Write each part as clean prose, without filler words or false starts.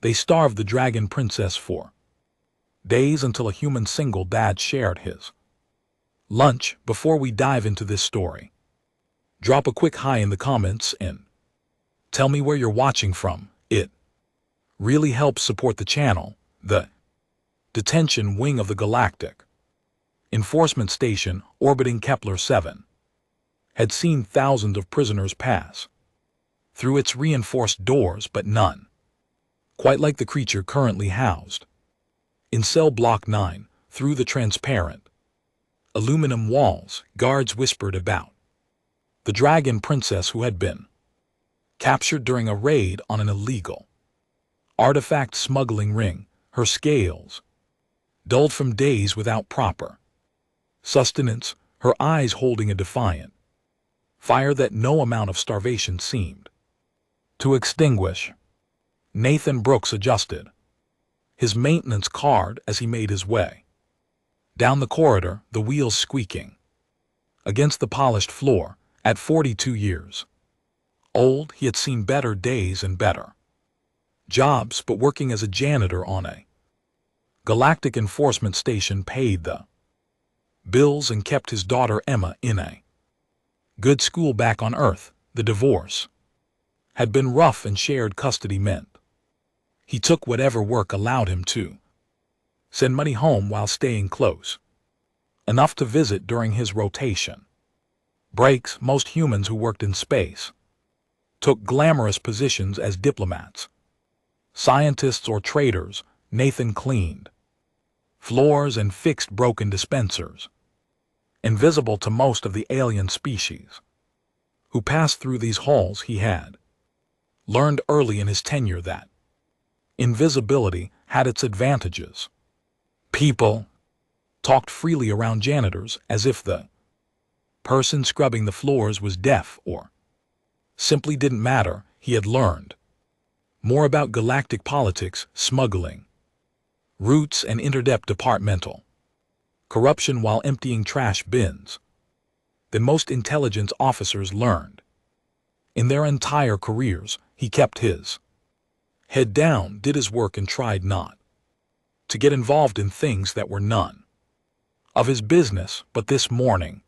They starved the dragon princess for days until a human single dad shared his lunch. Before we dive into this story, drop a quick hi in the comments and tell me where you're watching from. It really helps support the channel. The detention wing of the Galactic Enforcement Station orbiting Kepler 7 had seen thousands of prisoners pass through its reinforced doors, but none quite like the creature currently housed in cell block 9. Through the transparent aluminum walls, guards whispered about the dragon princess who had been captured during a raid on an illegal artifact smuggling ring. Her scales dulled from days without proper sustenance, her eyes holding a defiant fire that no amount of starvation seemed to extinguish. Nathan Brooks adjusted his maintenance card as he made his way down the corridor, the wheels squeaking against the polished floor. At 42 years old, he had seen better days and better jobs, but working as a janitor on a galactic enforcement station paid the bills and kept his daughter Emma in a good school back on Earth. The divorce had been rough, and shared custody meant he took whatever work allowed him to send money home while staying close enough to visit during his rotation breaks. Most humans who worked in space took glamorous positions as diplomats, scientists, or traders. Nathan cleaned floors and fixed broken dispensers, invisible to most of the alien species who passed through these halls. He had learned early in his tenure that invisibility had its advantages. People talked freely around janitors as if the person scrubbing the floors was deaf or simply didn't matter. He had learned more about galactic politics, smuggling routes, and interdepartmental corruption while emptying trash bins than most intelligence officers learned in their entire careers. He kept his head down, did his work, and tried not to get involved in things that were none of his business. But this morning,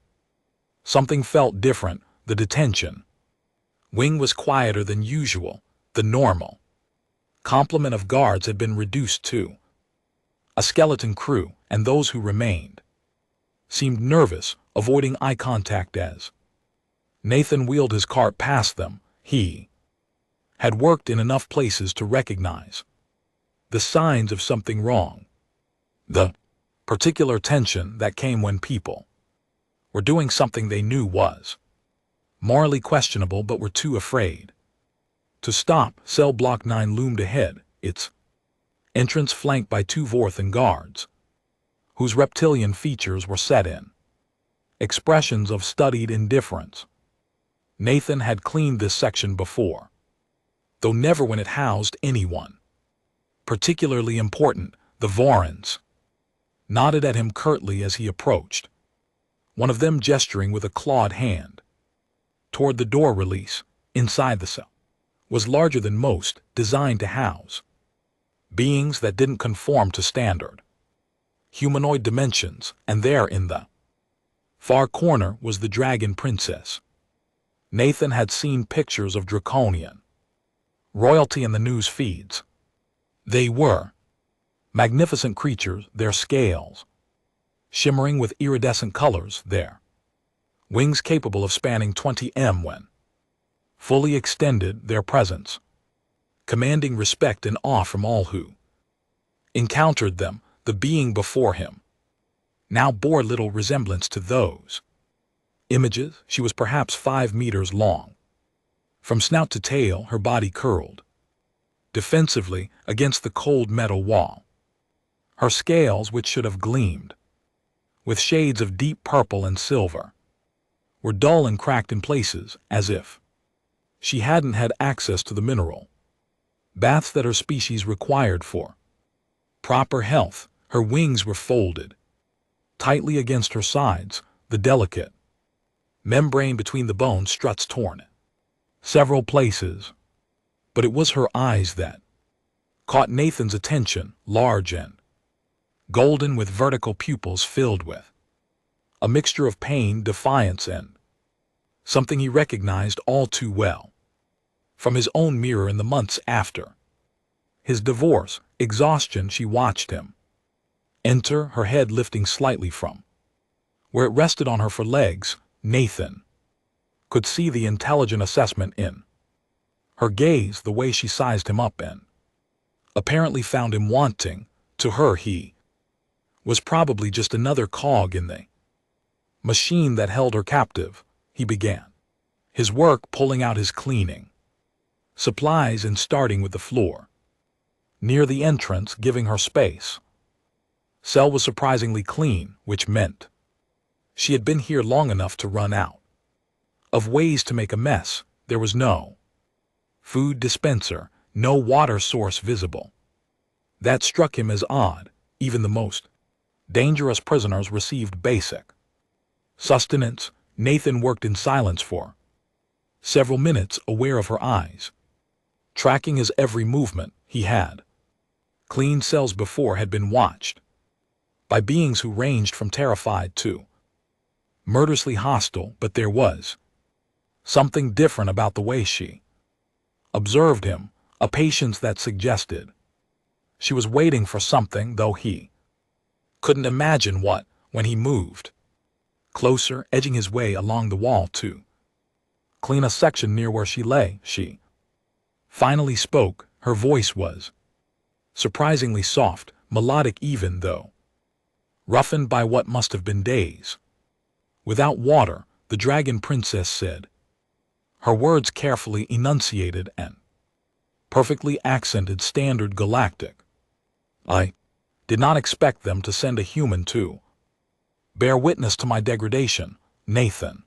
something felt different. The detention wing was quieter than usual. The normal complement of guards had been reduced to a skeleton crew, and those who remained seemed nervous, avoiding eye contact as Nathan wheeled his cart past them. He had worked in enough places to recognize the signs of something wrong. The particular tension that came when people were doing something they knew was morally questionable but were too afraid to stop. Cell block 9 loomed ahead, its entrance flanked by 2 Vorthan guards whose reptilian features were set in expressions of studied indifference. Nathan had cleaned this section before, though never when it housed anyone particularly important. The Vorans nodded at him curtly as he approached, one of them gesturing with a clawed hand toward the door release. Inside, the cell was larger than most, designed to house beings that didn't conform to standard humanoid dimensions, and there in the far corner was the dragon princess. Nathan had seen pictures of draconian royalty in the news feeds. They were magnificent creatures, their scales shimmering with iridescent colors, their wings capable of spanning 20 m when fully extended, their presence commanding respect and awe from all who encountered them. The being before him now bore little resemblance to those images. She was perhaps 5 meters long. From snout to tail, her body curled defensively against the cold metal wall. Her scales, which should have gleamed with shades of deep purple and silver, were dull and cracked in places, as if she hadn't had access to the mineral baths that her species required for proper health. Her wings were folded tightly against her sides, the delicate membrane between the bones struts torn in several places. But it was her eyes that caught Nathan's attention, large and golden with vertical pupils filled with a mixture of pain, defiance, and something he recognized all too well from his own mirror in the months after his divorce. Exhaustion. She watched him enter, her head lifting slightly from where it rested on her forelegs. Nathan could see the intelligent assessment in her gaze, the way she sized him up and apparently found him wanting. To her, he was probably just another cog in the machine that held her captive. He began his work, pulling out his cleaning supplies and starting with the floor near the entrance, giving her space. Cell was surprisingly clean, which meant she had been here long enough to run out of ways to make a mess. There was no food dispenser, no water source visible. That struck him as odd. Even the most dangerous prisoners received basic sustenance. Nathan worked in silence for several minutes, aware of her eyes, tracking his every movement. He had cleaned cells before, had been watched by beings who ranged from terrified to murderously hostile, but there was something different about the way she observed him, a patience that suggested she was waiting for something, though he couldn't imagine what. When he moved closer, edging his way along the wall to clean a section near where she lay, she finally spoke. Her voice was surprisingly soft, melodic, even though roughened by what must have been days without water. The dragon princess said, her words carefully enunciated and perfectly accented, standard galactic. I did not expect them to send a human to bear witness to my degradation. Nathan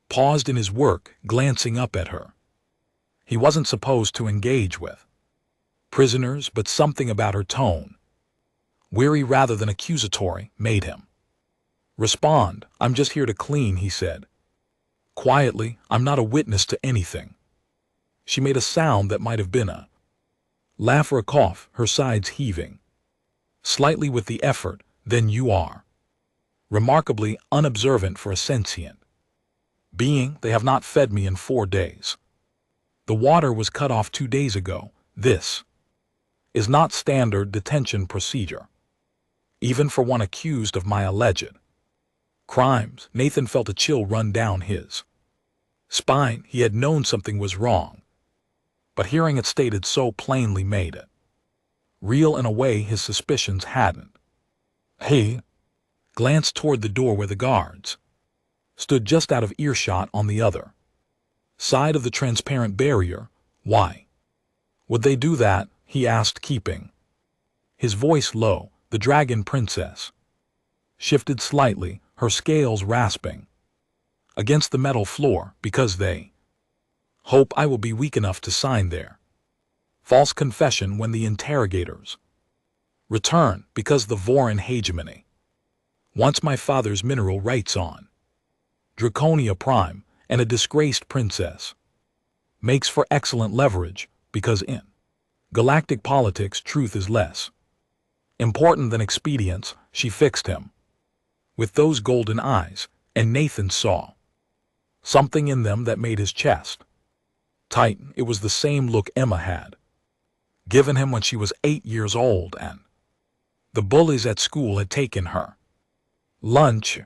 paused in his work, glancing up at her. He wasn't supposed to engage with prisoners, but something about her tone, weary rather than accusatory, made him respond. I'm just here to clean, he said quietly. I'm not a witness to anything. She made a sound that might have been a laugh or a cough, her sides heaving slightly with the effort. Then you are remarkably unobservant for a sentient being. They have not fed me in 4 days. The water was cut off 2 days ago. This is not standard detention procedure, even for one accused of my alleged crimes. Nathan felt a chill run down his spine. He had known something was wrong, but hearing it stated so plainly made it real in a way his suspicions hadn't. He glanced toward the door where the guards stood just out of earshot on the other side of the transparent barrier. Why would they do that? He asked, keeping his voice low. The dragon princess shifted slightly, her scales rasping against the metal floor. Because they hope I will be weak enough to sign their false confession when the interrogators return. Because the Vorin hegemony wants my father's mineral rights on Draconia Prime, and a disgraced princess makes for excellent leverage. Because in galactic politics, truth is less important than expedience. She fixed him with those golden eyes, and Nathan saw something in them that made his chest tighten. It was the same look Emma had given him when she was 8 years old, and the bullies at school had taken her lunch,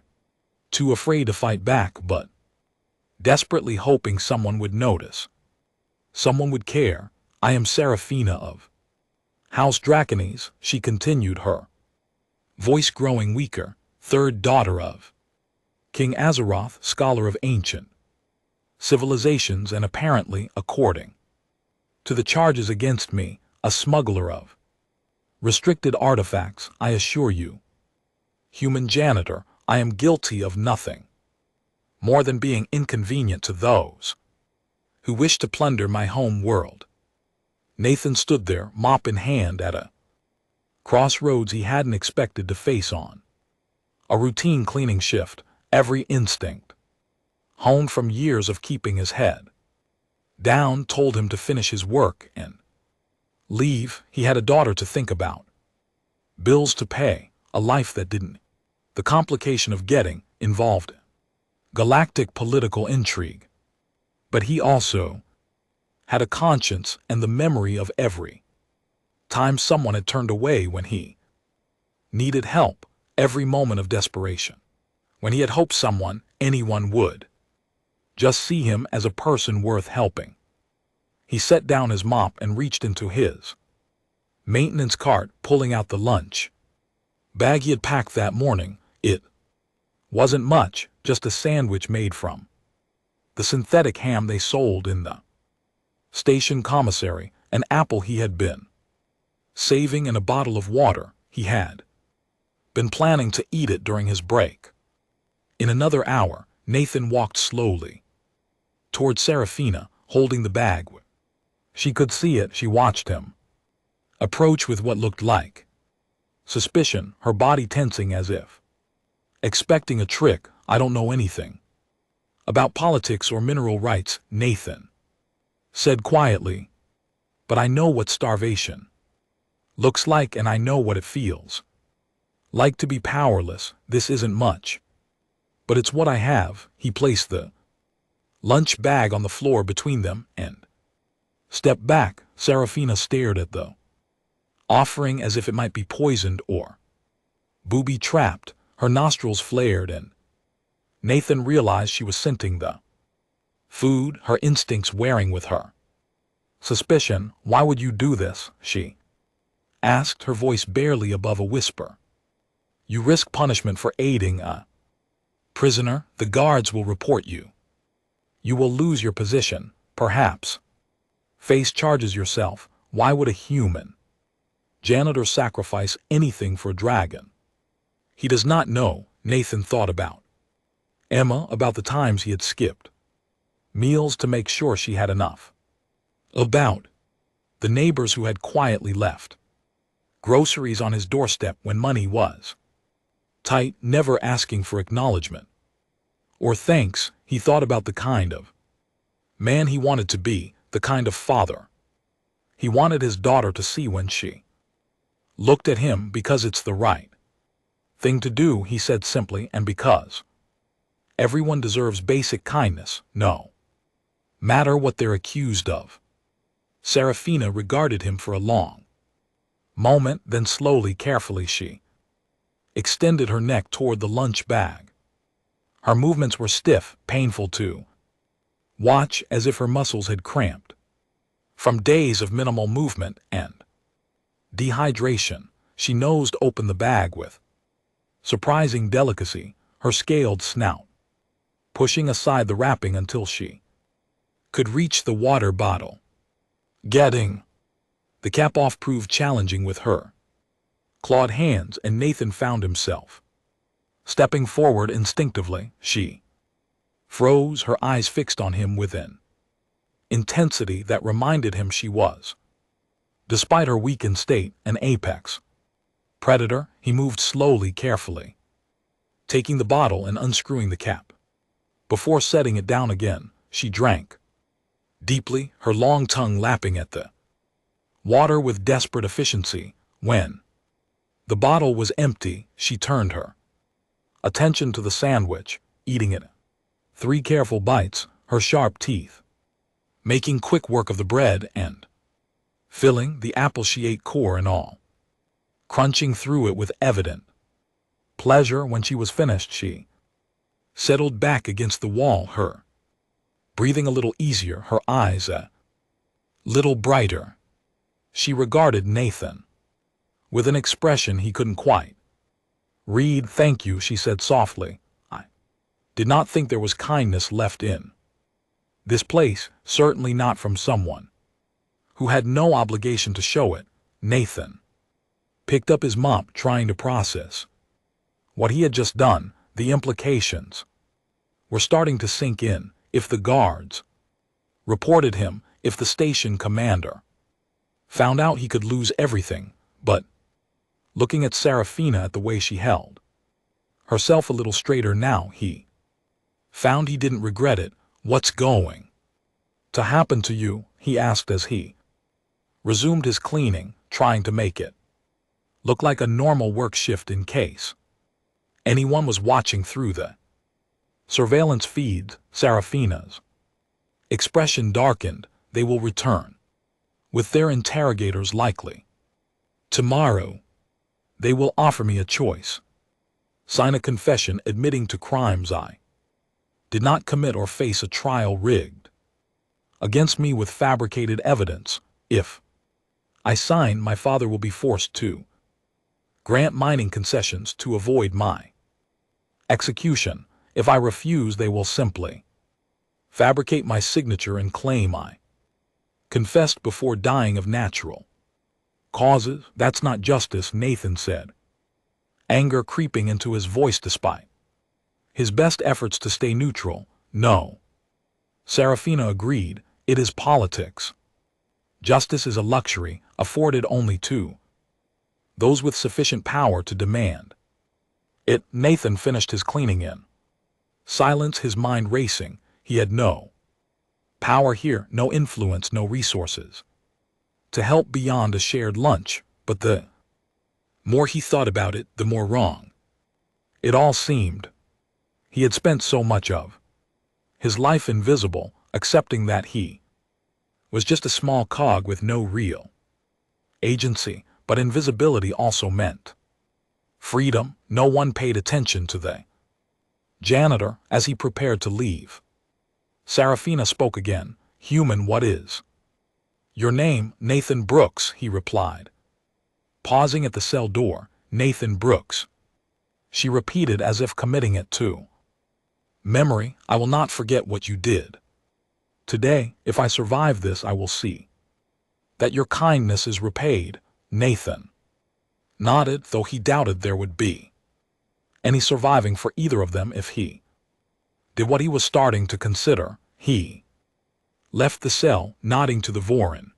too afraid to fight back, but desperately hoping someone would notice, someone would care. I am Seraphina of House Dracones, she continued, her voice growing weaker, 3rd daughter of King Azeroth, scholar of ancient civilizations, and apparently, according to the charges against me, a smuggler of restricted artifacts. I assure you, human janitor, I am guilty of nothing more than being inconvenient to those who wish to plunder my home world. Nathan stood there, mop in hand, at a crossroads he hadn't expected to face on a routine cleaning shift. Every instinct, honed from years of keeping his head down, told him to finish his work and Leave, he had a daughter to think about. Bills to pay, a life that didn't. The complication of getting involved galactic political intrigue. But he also had a conscience and the memory of every time someone had turned away when he needed help, every moment of desperation, when he had hoped someone, anyone would just see him as a person worth helping. He set down his mop and reached into his maintenance cart, pulling out the lunch bag he had packed that morning. It wasn't much, just a sandwich made from the synthetic ham they sold in the station commissary, an apple he had been saving, and a bottle of water. He had been planning to eat it during his break. In another hour, Nathan walked slowly toward Serafina, holding the bag. She could see it. She watched him approach with what looked like suspicion, her body tensing as if expecting a trick. I don't know anything about politics or mineral rights, Nathan said quietly, but I know what starvation looks like, and I know what it feels like to be powerless. This isn't much, but it's what I have. He placed the lunch bag on the floor between them and stepped back. Serafina stared at the offering as if it might be poisoned or booby-trapped. Her nostrils flared, and Nathan realized she was scenting the food, her instincts wearing with her suspicion. Why would you do this? She asked, her voice barely above a whisper. You risk punishment for aiding a prisoner. The guards will report you. You will lose your position, perhaps face charges yourself. Why would a human janitor sacrifice anything for a dragon? He does not know. Nathan thought about Emma, about the times he had skipped meals to make sure she had enough, about the neighbors who had quietly left groceries on his doorstep when money was tight, never asking for acknowledgement or thanks. He thought about the kind of man he wanted to be, the kind of father he wanted his daughter to see when she looked at him. Because it's the right thing to do, he said simply, and because everyone deserves basic kindness, no matter what they're accused of. Serafina regarded him for a long moment, then slowly, carefully, she extended her neck toward the lunch bag. Her movements were stiff, painful to watch, as if her muscles had cramped from days of minimal movement and dehydration. She nosed open the bag with surprising delicacy, her scaled snout pushing aside the wrapping until she could reach the water bottle. Getting the cap off proved challenging with her clawed hands, and Nathan found himself stepping forward instinctively. She froze, her eyes fixed on him with an intensity that reminded him she was, despite her weakened state, an apex predator. He moved slowly, carefully, taking the bottle and unscrewing the cap. Before setting it down again, she drank deeply, her long tongue lapping at the water with desperate efficiency. When the bottle was empty, she turned her attention to the sandwich, eating it 3 careful bites, her sharp teeth making quick work of the bread and filling the apple she ate core and all, crunching through it with evident pleasure. When she was finished, she settled back against the wall, her breathing a little easier, her eyes a little brighter. She regarded Nathan with an expression he couldn't quite read. Thank you, she said softly. I did not think there was kindness left in this place, certainly not from someone who had no obligation to show it. Nathan picked up his mop, trying to process what he had just done. The implications were starting to sink in. If the guards reported him, if the station commander found out, he could lose everything. But looking at Serafina, at the way she held herself a little straighter now, he found he didn't regret it. What's going to happen to you? He asked as he resumed his cleaning, trying to make it look like a normal work shift in case anyone was watching through the surveillance feeds. Serafina's expression darkened. They will return, with their interrogators likely tomorrow. They will offer me a choice. Sign a confession admitting to crimes I did not commit or face a trial rigged against me with fabricated evidence. If I sign, my father will be forced to grant mining concessions to avoid my execution. If I refuse, they will simply fabricate my signature and claim I confessed before dying of natural causes. That's not justice, Nathan said, anger creeping into his voice despite his best efforts to stay neutral. No, Serafina agreed, it is politics. Justice is a luxury afforded only to those with sufficient power to demand it. Nathan finished his cleaning in silence, his mind racing. He had no power here, no influence, no resources to help beyond a shared lunch. But the more he thought about it, the more wrong it all seemed. He had spent so much of his life invisible, accepting that he was just a small cog with no real agency. But invisibility also meant freedom. No one paid attention to the janitor as he prepared to leave. Serafina spoke again. Human, what is your name? Nathan Brooks, he replied, pausing at the cell door. Nathan Brooks, she repeated as if committing it to memory. I will not forget what you did today. If I survive this, I will see that your kindness is repaid. Nathan nodded, though he doubted there would be any surviving for either of them if he did what he was starting to consider. He left the cell, nodding to the Vorin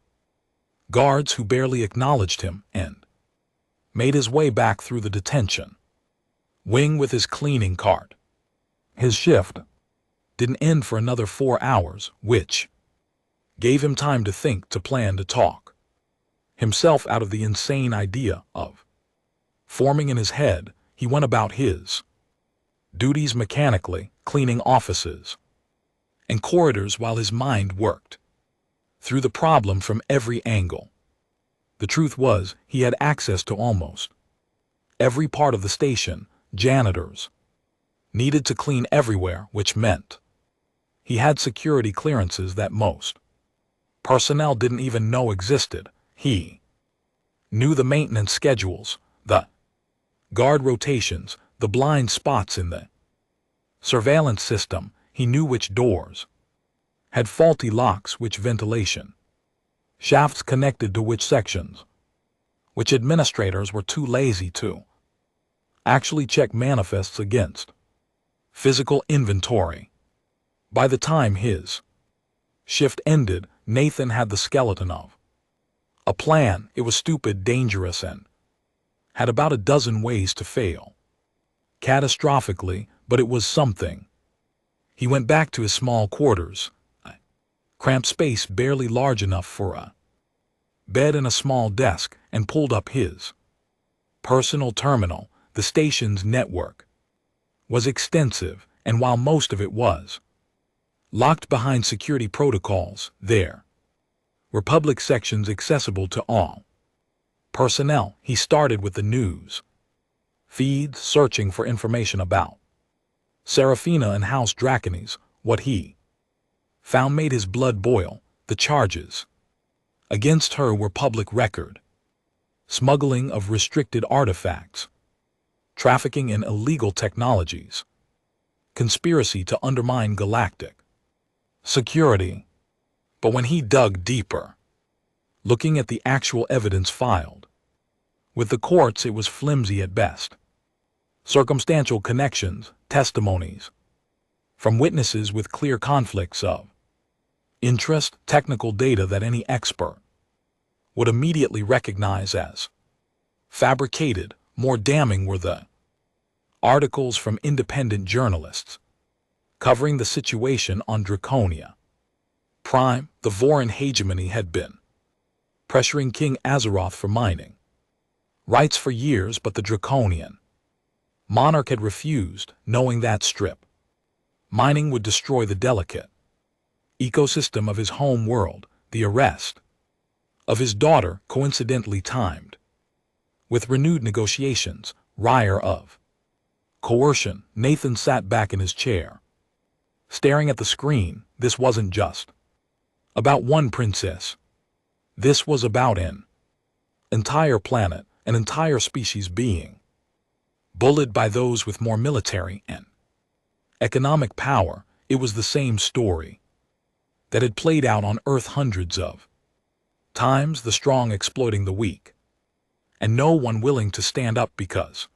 guards who barely acknowledged him, and made his way back through the detention wing with his cleaning cart. His shift didn't end for another 4 hours, which gave him time to think, to plan, to talk himself out of the insane idea of forming in his head. He went about his duties mechanically, cleaning offices and corridors while his mind worked through the problem from every angle. The truth was, he had access to almost every part of the station. Janitors needed to clean everywhere, which meant he had security clearances that most personnel didn't even know existed. He knew the maintenance schedules, the guard rotations, the blind spots in the surveillance system. He knew which doors had faulty locks, which ventilation shafts connected to which sections, which administrators were too lazy to actually check manifests against physical inventory. By the time his shift ended, Nathan had the skeleton of a plan. It was stupid, dangerous, and had about a dozen ways to fail catastrophically, but it was something. He went back to his small quarters, a cramped space barely large enough for a bed and a small desk, and pulled up his personal terminal. The station's network was extensive, and while most of it was locked behind security protocols, there were public sections accessible to all personnel. He started with the news feeds, searching for information about Serafina and House Draconis. What he found made his blood boil. The charges against her were public record: smuggling of restricted artifacts, trafficking in illegal technologies, conspiracy to undermine galactic security. But when he dug deeper, looking at the actual evidence filed with the courts, it was flimsy at best. Circumstantial connections, testimonies from witnesses with clear conflicts of interest, technical data that any expert would immediately recognize as fabricated. More damning were the articles from independent journalists covering the situation on Draconia Prime. The Vorin hegemony had been pressuring King Azeroth for mining. Rights for years, but the draconian monarch had refused, knowing that strip mining would destroy the delicate ecosystem of his home world. The arrest of his daughter coincidentally timed with renewed negotiations, rire of coercion. Nathan sat back in his chair, staring at the screen. This wasn't just about one princess. This was about an entire planet, an entire species being bullied by those with more military and economic power. It was the same story that had played out on Earth hundreds of times, the strong exploiting the weak, and no one willing to stand up because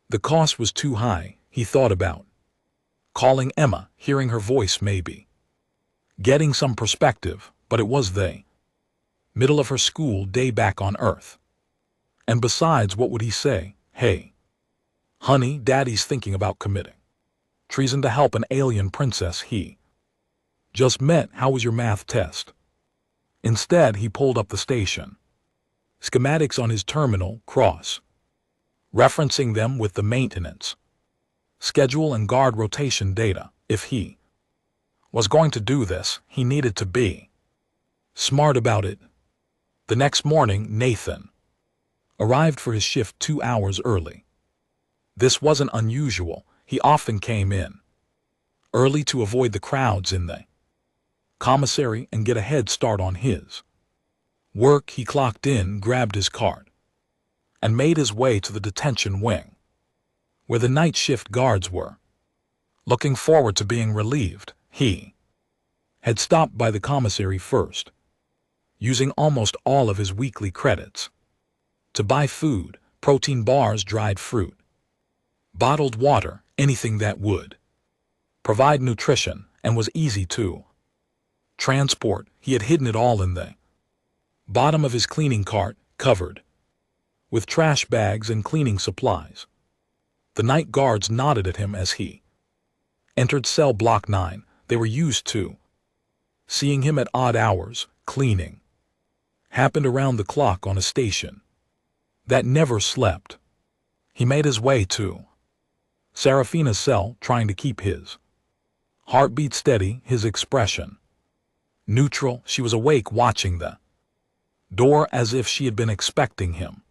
the cost was too high. He thought about calling Emma, hearing her voice, maybe getting some perspective, but it was the middle of her school day back on Earth. And besides, what would he say? Hey, honey, Daddy's thinking about committing treason to help an alien princess he just met. How was your math test? Instead, he pulled up the station schematics on his terminal, referencing them with the maintenance schedule and guard rotation data. If he was going to do this, he needed to be smart about it. The next morning, Nathan arrived for his shift 2 hours early. This wasn't unusual. He often came in early to avoid the crowds in the commissary and get a head start on his work. He clocked in, grabbed his card, and made his way to the detention wing, where the night shift guards were. Looking forward to being relieved, he had stopped by the commissary first, using almost all of his weekly credits to buy food, protein bars, dried fruit, bottled water, anything that would provide nutrition and was easy to transport. He had hidden it all in the bottom of his cleaning cart, covered with trash bags and cleaning supplies. The night guards nodded at him as he entered cell block 9. They were used to seeing him at odd hours. Cleaning happened around the clock on a station that never slept. He made his way to Serafina's cell, trying to keep his heartbeat steady, his expression neutral. She was awake, watching the door as if she had been expecting him.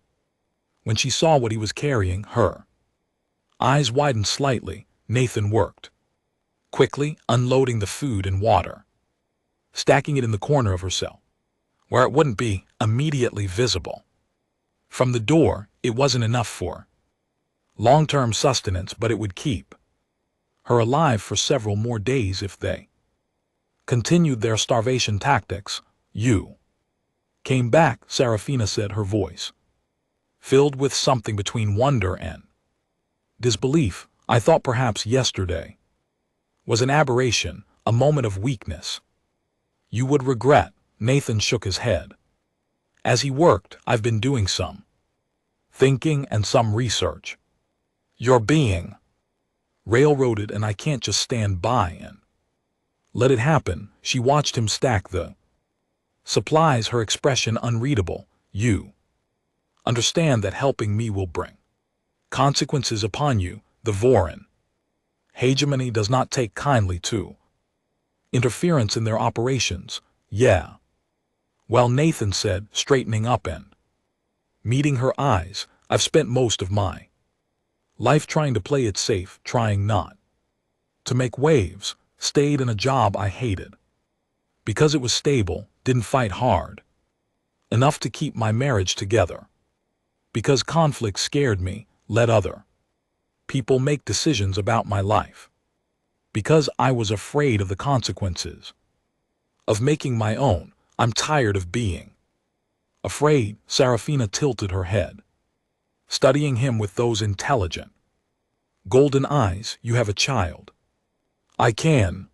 When she saw what he was carrying, her eyes widened slightly. Nathan worked quickly, unloading the food and water, stacking it in the corner of her cell, where it wouldn't be immediately visible. From the door, it wasn't enough for long-term sustenance, but it would keep her alive for several more days if they continued their starvation tactics. You came back, Serafina said, her voice filled with something between wonder and disbelief. I thought perhaps yesterday was an aberration, a moment of weakness you would regret. Nathan shook his head. As he worked, I've been doing some thinking and some research. You're being railroaded, and I can't just stand by and let it happen. She watched him stack the supplies, her expression unreadable. You understand that helping me will bring consequences upon you. The Vorin hegemony does not take kindly to interference in their operations. Yeah. Well, Nathan said, straightening up and meeting her eyes, I've spent most of my life trying to play it safe, trying not to make waves, stayed in a job I hated because it was stable, didn't fight hard enough to keep my marriage together because conflict scared me, let other people make decisions about my life because I was afraid of the consequences of making my own. I'm tired of being afraid. Serafina tilted her head, studying him with those intelligent golden eyes. You have a child. I can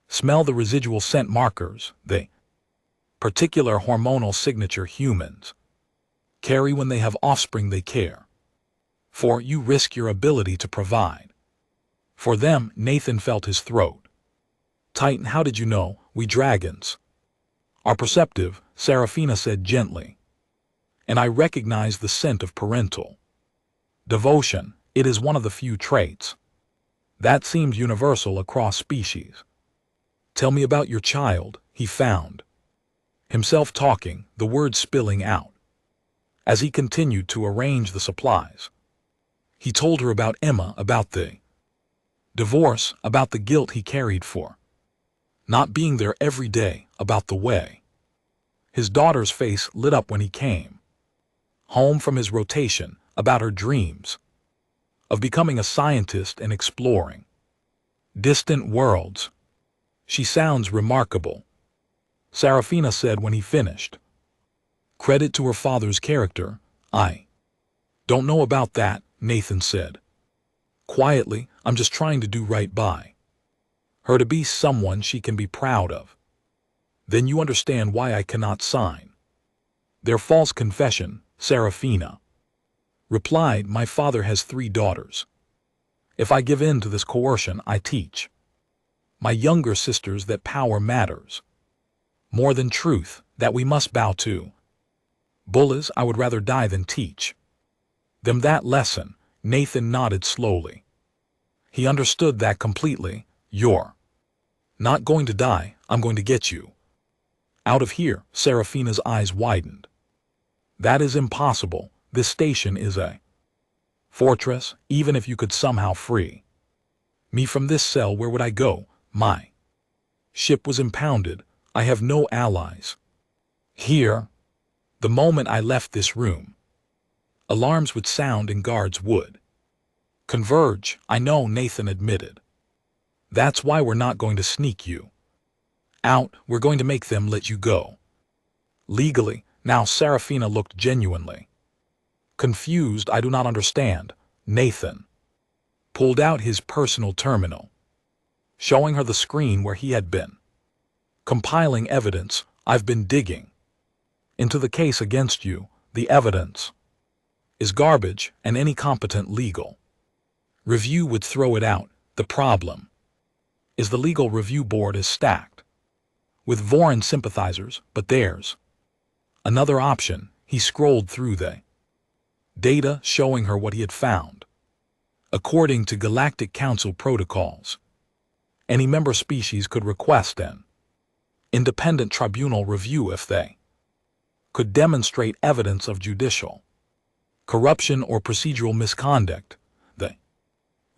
smell the residual scent markers, the particular hormonal signature humans carry when they have offspring they care for. You risk your ability to provide for them. Nathan felt his throat tighten. How did you know? We dragons are perceptive, Serafina said gently. And I recognize the scent of parental devotion. It is one of the few traits that seems universal across species. Tell me about your child, he found himself talking, the words spilling out. As he continued to arrange the supplies, he told her about Emma, about the divorce, about the guilt he carried for not being there every day, about the way his daughter's face lit up when he came home from his rotation, about her dreams of becoming a scientist and exploring distant worlds. She sounds remarkable, Serafina said when he finished. Credit to her father's character. I don't know about that, Nathan said. Quietly, I'm just trying to do right by her, to be someone she can be proud of. Then you understand why I cannot sign their false confession, Serafina replied. My father has 3 daughters. If I give in to this coercion, I teach my younger sisters that power matters more than truth, that we must bow to bullies. I would rather die than teach them that lesson. Nathan nodded slowly. He understood that completely. You're not going to die. I'm going to get you out of here. Serafina's eyes widened. That is impossible. This station is a fortress. Even if you could somehow free me from this cell, where would I go? My ship was impounded. I have no allies here. The moment I left this room, alarms would sound and guards would converge. I know, Nathan admitted. That's why we're not going to sneak you out. We're going to make them let you go legally. Now Serafina looked genuinely confused. I do not understand. Nathan pulled out his personal terminal, showing her the screen where he had been compiling evidence. I've been digging into the case against you. The evidence is garbage, and any competent legal review would throw it out. The problem is the legal review board is stacked with Voron sympathizers, but there's another option. He scrolled through the data, showing her what he had found. According to Galactic Council protocols, any member species could request an independent tribunal review if they could demonstrate evidence of judicial corruption or procedural misconduct. The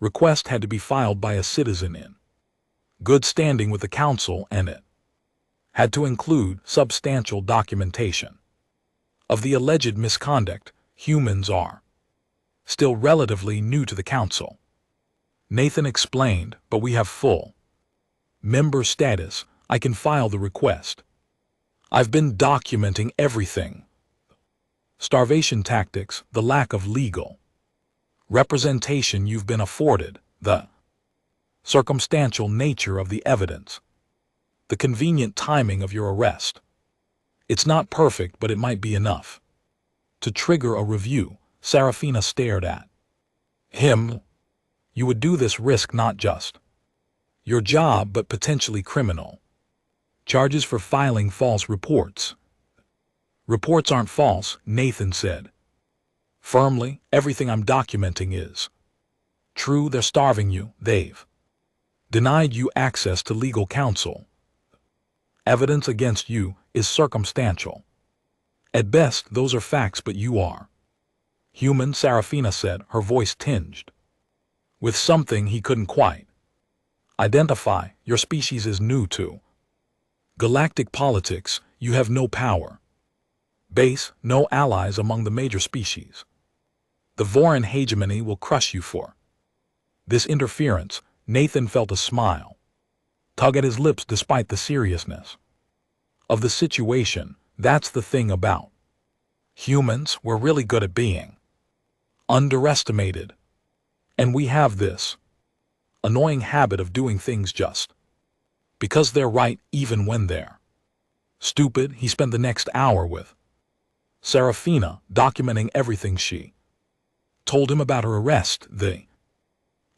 request had to be filed by a citizen in good standing with the council, and it had to include substantial documentation of the alleged misconduct. Humans are still relatively new to the council, Nathan explained, but we have full member status. I can file the request. I've been documenting everything. Starvation tactics, the lack of legal representation you've been afforded, the circumstantial nature of the evidence, the convenient timing of your arrest. It's not perfect, but it might be enough to trigger a review. Serafina stared at him. You would do this, risk not just your job, but potentially criminal charges for filing false reports. Reports aren't false, Nathan said firmly. Everything I'm documenting is true. They're starving you. They've denied you access to legal counsel. Evidence against you is circumstantial. At best, those are facts, but you are human, Serafina said, her voice tinged with something he couldn't quite identify. Your species is new to galactic politics. You have no power base, no allies among the major species. The Voron hegemony will crush you for this interference. Nathan felt a smile tug at his lips despite the seriousness of the situation. That's the thing about humans. We're really good at being underestimated. And we have this annoying habit of doing things just because they're right, even when they're stupid. He spent the next hour with Serafina, documenting everything she told him about her arrest, the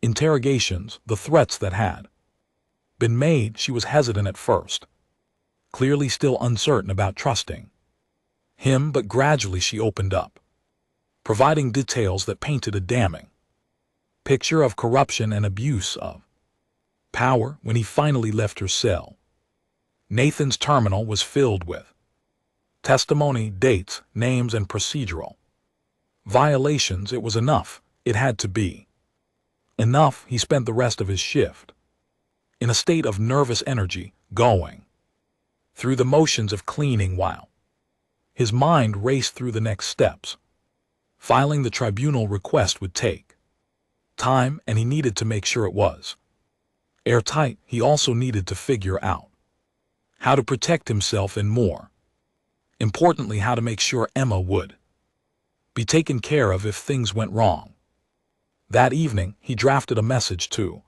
interrogations, the threats that had been made. She was hesitant at first, clearly still uncertain about trusting him, but gradually she opened up, providing details that painted a damning picture of corruption and abuse of power. When he finally left her cell, Nathan's terminal was filled with testimony, dates, names, and procedural violations. It was enough. It had to be enough. He spent the rest of his shift in a state of nervous energy, going through the motions of cleaning while his mind raced through the next steps. Filing the tribunal request would take time, and he needed to make sure it was airtight. He also needed to figure out how to protect himself and, more importantly, how to make sure Emma would be taken care of if things went wrong. That evening, he drafted a message to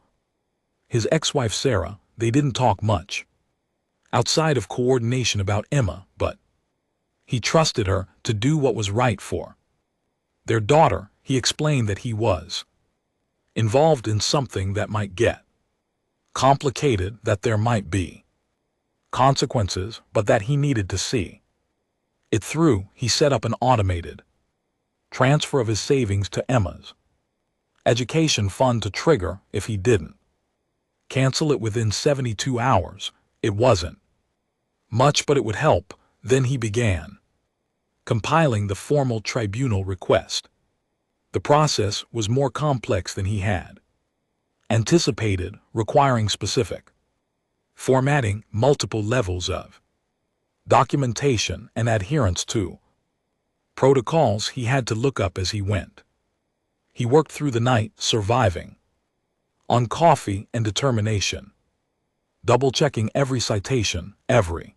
his ex-wife Sarah. They didn't talk much outside of coordination about Emma, but he trusted her to do what was right for their daughter. He explained that he was involved in something that might get complicated, that there might be consequences, but that he needed to see it through. He set up an automated transfer of his savings to Emma's education fund to trigger if he didn't cancel it within 72 hours. It wasn't much, but it would help. Then he began compiling the formal tribunal request. The process was more complex than he had anticipated, requiring specific formatting, multiple levels of documentation, and adherence to protocols he had to look up as he went. He worked through the night, surviving on coffee and determination, double-checking every citation, every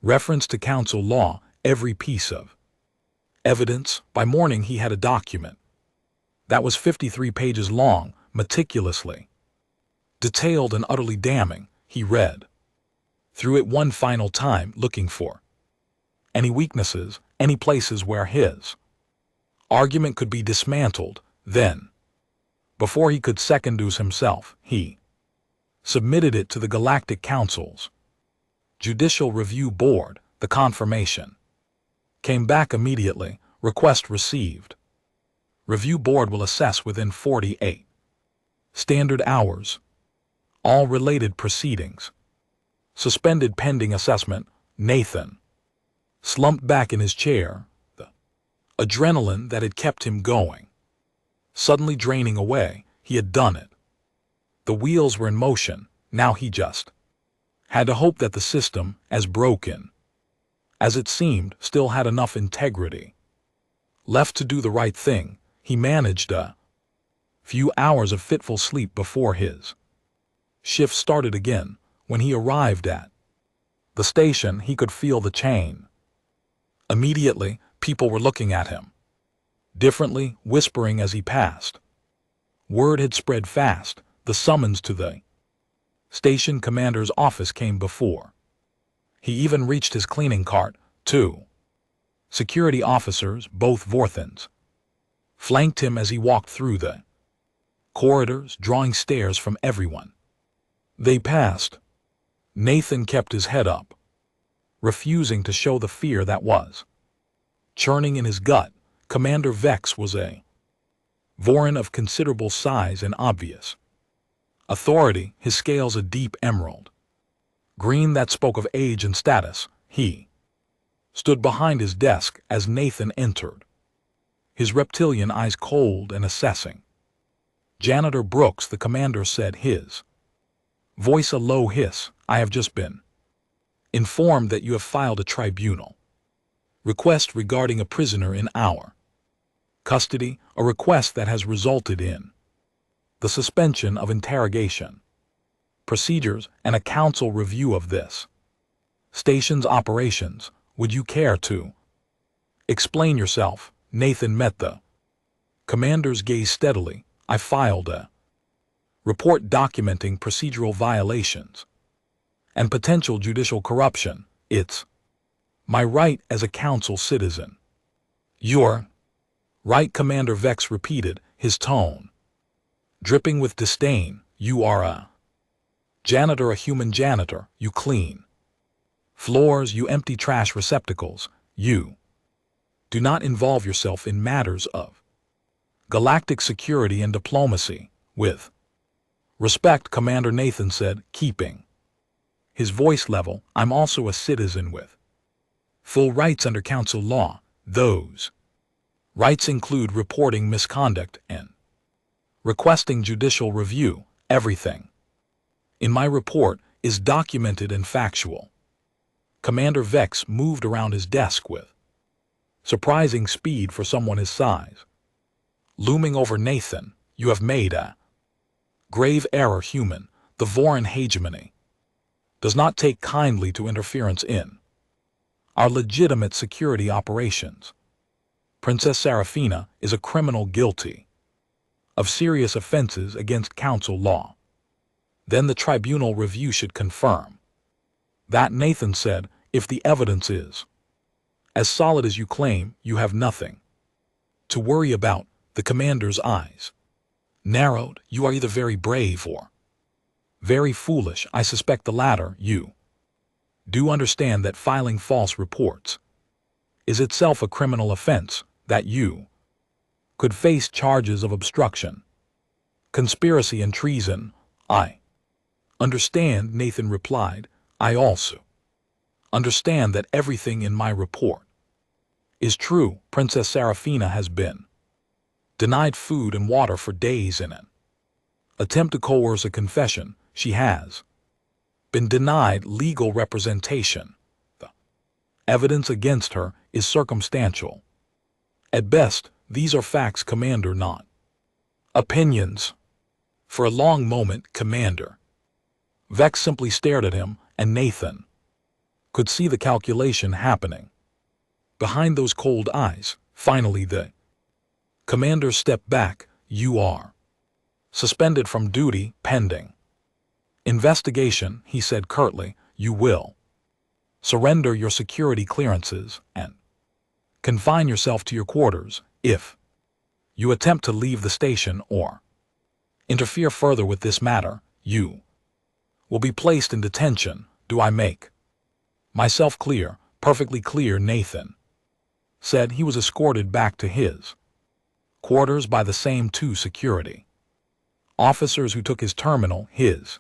reference to counsel law, every piece of evidence. By morning, he had a document that was 53 pages long, meticulously detailed and utterly damning. He read through it one final time, looking for any weaknesses, any places where his argument could be dismantled. Then, before he could second-guess himself, he submitted it to the Galactic Council's Judicial Review Board. The confirmation came back immediately. Request received. Review Board will assess within 48 standard hours. All related proceedings suspended pending assessment. Nathan slumped back in his chair, the adrenaline that had kept him going suddenly draining away. He had done it. The wheels were in motion. Now he just had to hope that the system, as broken as it seemed, still had enough integrity left to do the right thing. He managed a few hours of fitful sleep before his shift started again. When he arrived at the station, he could feel the chain. Immediately, people were looking at him differently, whispering as he passed. Word had spread fast. The summons to the station commander's office came before he even reached his cleaning cart. 2 security officers, both Vorthans, flanked him as he walked through the corridors, drawing stares from everyone they passed. Nathan kept his head up, refusing to show the fear that was churning in his gut. Commander Vex was a Voran of considerable size and obvious authority, his scales a deep emerald green that spoke of age and status. He stood behind his desk as Nathan entered, his reptilian eyes cold and assessing. Janitor Brooks, the commander said, his voice a low hiss. I have just been informed that you have filed a tribunal request regarding a prisoner in our custody, a request that has resulted in the suspension of interrogation procedures and a council review of this station's operations. Would you care to explain yourself? Nathan met the commander's gaze steadily. I filed a report documenting procedural violations and potential judicial corruption. It's my right as a council citizen. Your right, Commander Vex repeated, his tone dripping with disdain. You are a janitor, a human janitor. You clean floors, you empty trash receptacles, you Do not involve yourself in matters of galactic security and diplomacy. With respect, Commander Nathan said, keeping his voice level. I'm also a citizen with full rights under Council law. Those rights include reporting misconduct and requesting judicial review. Everything in my report is documented and factual. Commander Vex moved around his desk with surprising speed for someone his size. Looming over Nathan, you have made a grave error, human. The Voran hegemony does not take kindly to interference in our legitimate security operations. Princess Serafina is a criminal guilty of serious offenses against Council law. Then the tribunal review should confirm that. Nathan said, if the evidence is as solid as you claim, you have nothing to worry about. The commander's eyes narrowed. You are either very brave or very foolish. I suspect the latter. You do understand that filing false reports is itself a criminal offense, that you could face charges of obstruction, conspiracy, and treason. I understand, Nathan replied. I also understand that everything in my report is true. Princess Serafina has been denied food and water for days in an attempt to coerce a confession. She has been denied legal representation. The evidence against her is circumstantial. At best, these are facts, Commander, not opinions. For a long moment, Commander Vex simply stared at him, and Nathan could see the calculation happening behind those cold eyes. Finally, the commander stepped back. You are suspended from duty pending investigation, he said curtly. You will surrender your security clearances and confine yourself to your quarters. If you attempt to leave the station or interfere further with this matter, you will be placed in detention. Do I make myself clear? Perfectly clear, Nathan said. He was escorted back to his quarters by the same two security officers who took his terminal, his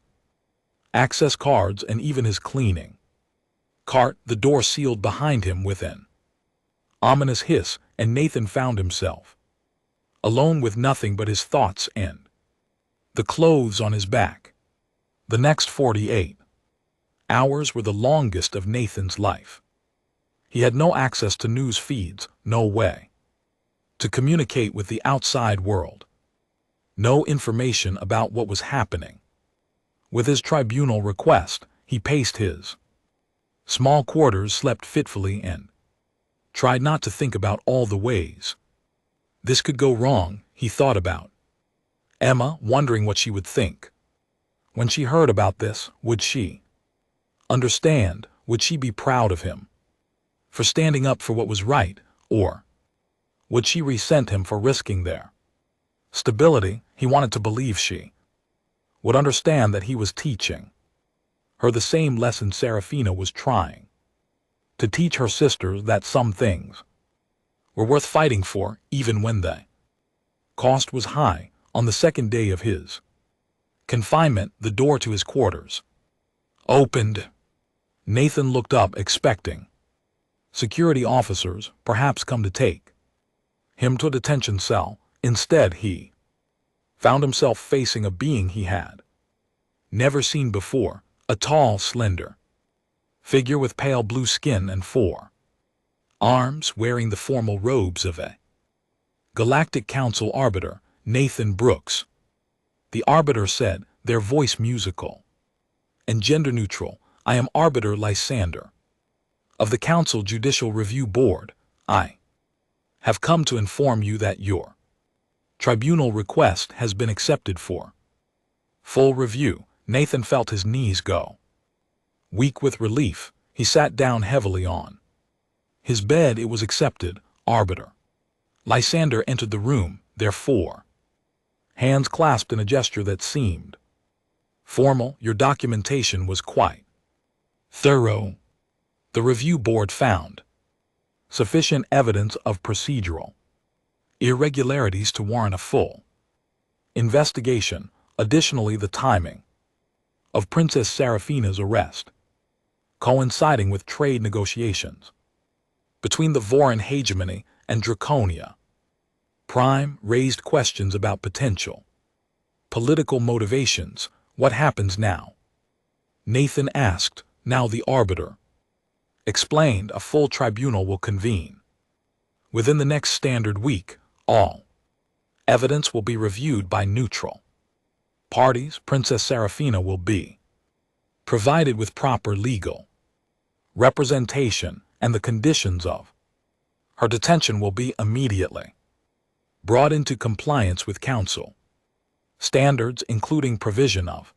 access cards, and even his cleaning cart. The door sealed behind him with an ominous hiss, and Nathan found himself alone with nothing but his thoughts and the clothes on his back. The next 48 hours were the longest of Nathan's life. He had no access to news feeds, no way to communicate with the outside world, no information about what was happening. With his tribunal request, he paced his small quarters, slept fitfully, and tried not to think about all the ways this could go wrong. He thought about Emma, wondering what she would think when she heard about this. Would she understand? Would she be proud of him for standing up for what was right, or would she resent him for risking their stability? He wanted to believe she would understand that he was teaching her the same lesson Serafina was trying to teach her sisters, that some things were worth fighting for, even when the cost was high. On the second day of his confinement, the door to his quarters opened. Nathan looked up, expecting security officers, perhaps come to take him to a detention cell. Instead, he found himself facing a being he had never seen before, a tall, slender figure with pale blue skin and 4 arms, wearing the formal robes of a Galactic Council Arbiter. Nathan Brooks, the Arbiter said, their voice musical and gender-neutral. I am Arbiter Lysander of the Council Judicial Review Board. I have come to inform you that your tribunal request has been accepted for full review. Nathan felt his knees go weak with relief. He sat down heavily on his bed. It was accepted. Arbiter Lysander entered the room, their 4 hands clasped in a gesture that seemed formal. Your documentation was quite thorough, the review board found. Sufficient evidence of procedural irregularities to warrant a full investigation. Additionally, the timing of Princess Serafina's arrest, coinciding with trade negotiations between the Voron hegemony and Draconia Prime, raised questions about potential political motivations. What happens now? Nathan asked. Now the arbiter explained a full tribunal will convene. Within the next standard week, all evidence will be reviewed by neutral parties. Princess Serafina will be provided with proper legal representation, and the conditions of her detention will be immediately brought into compliance with council standards, including provision of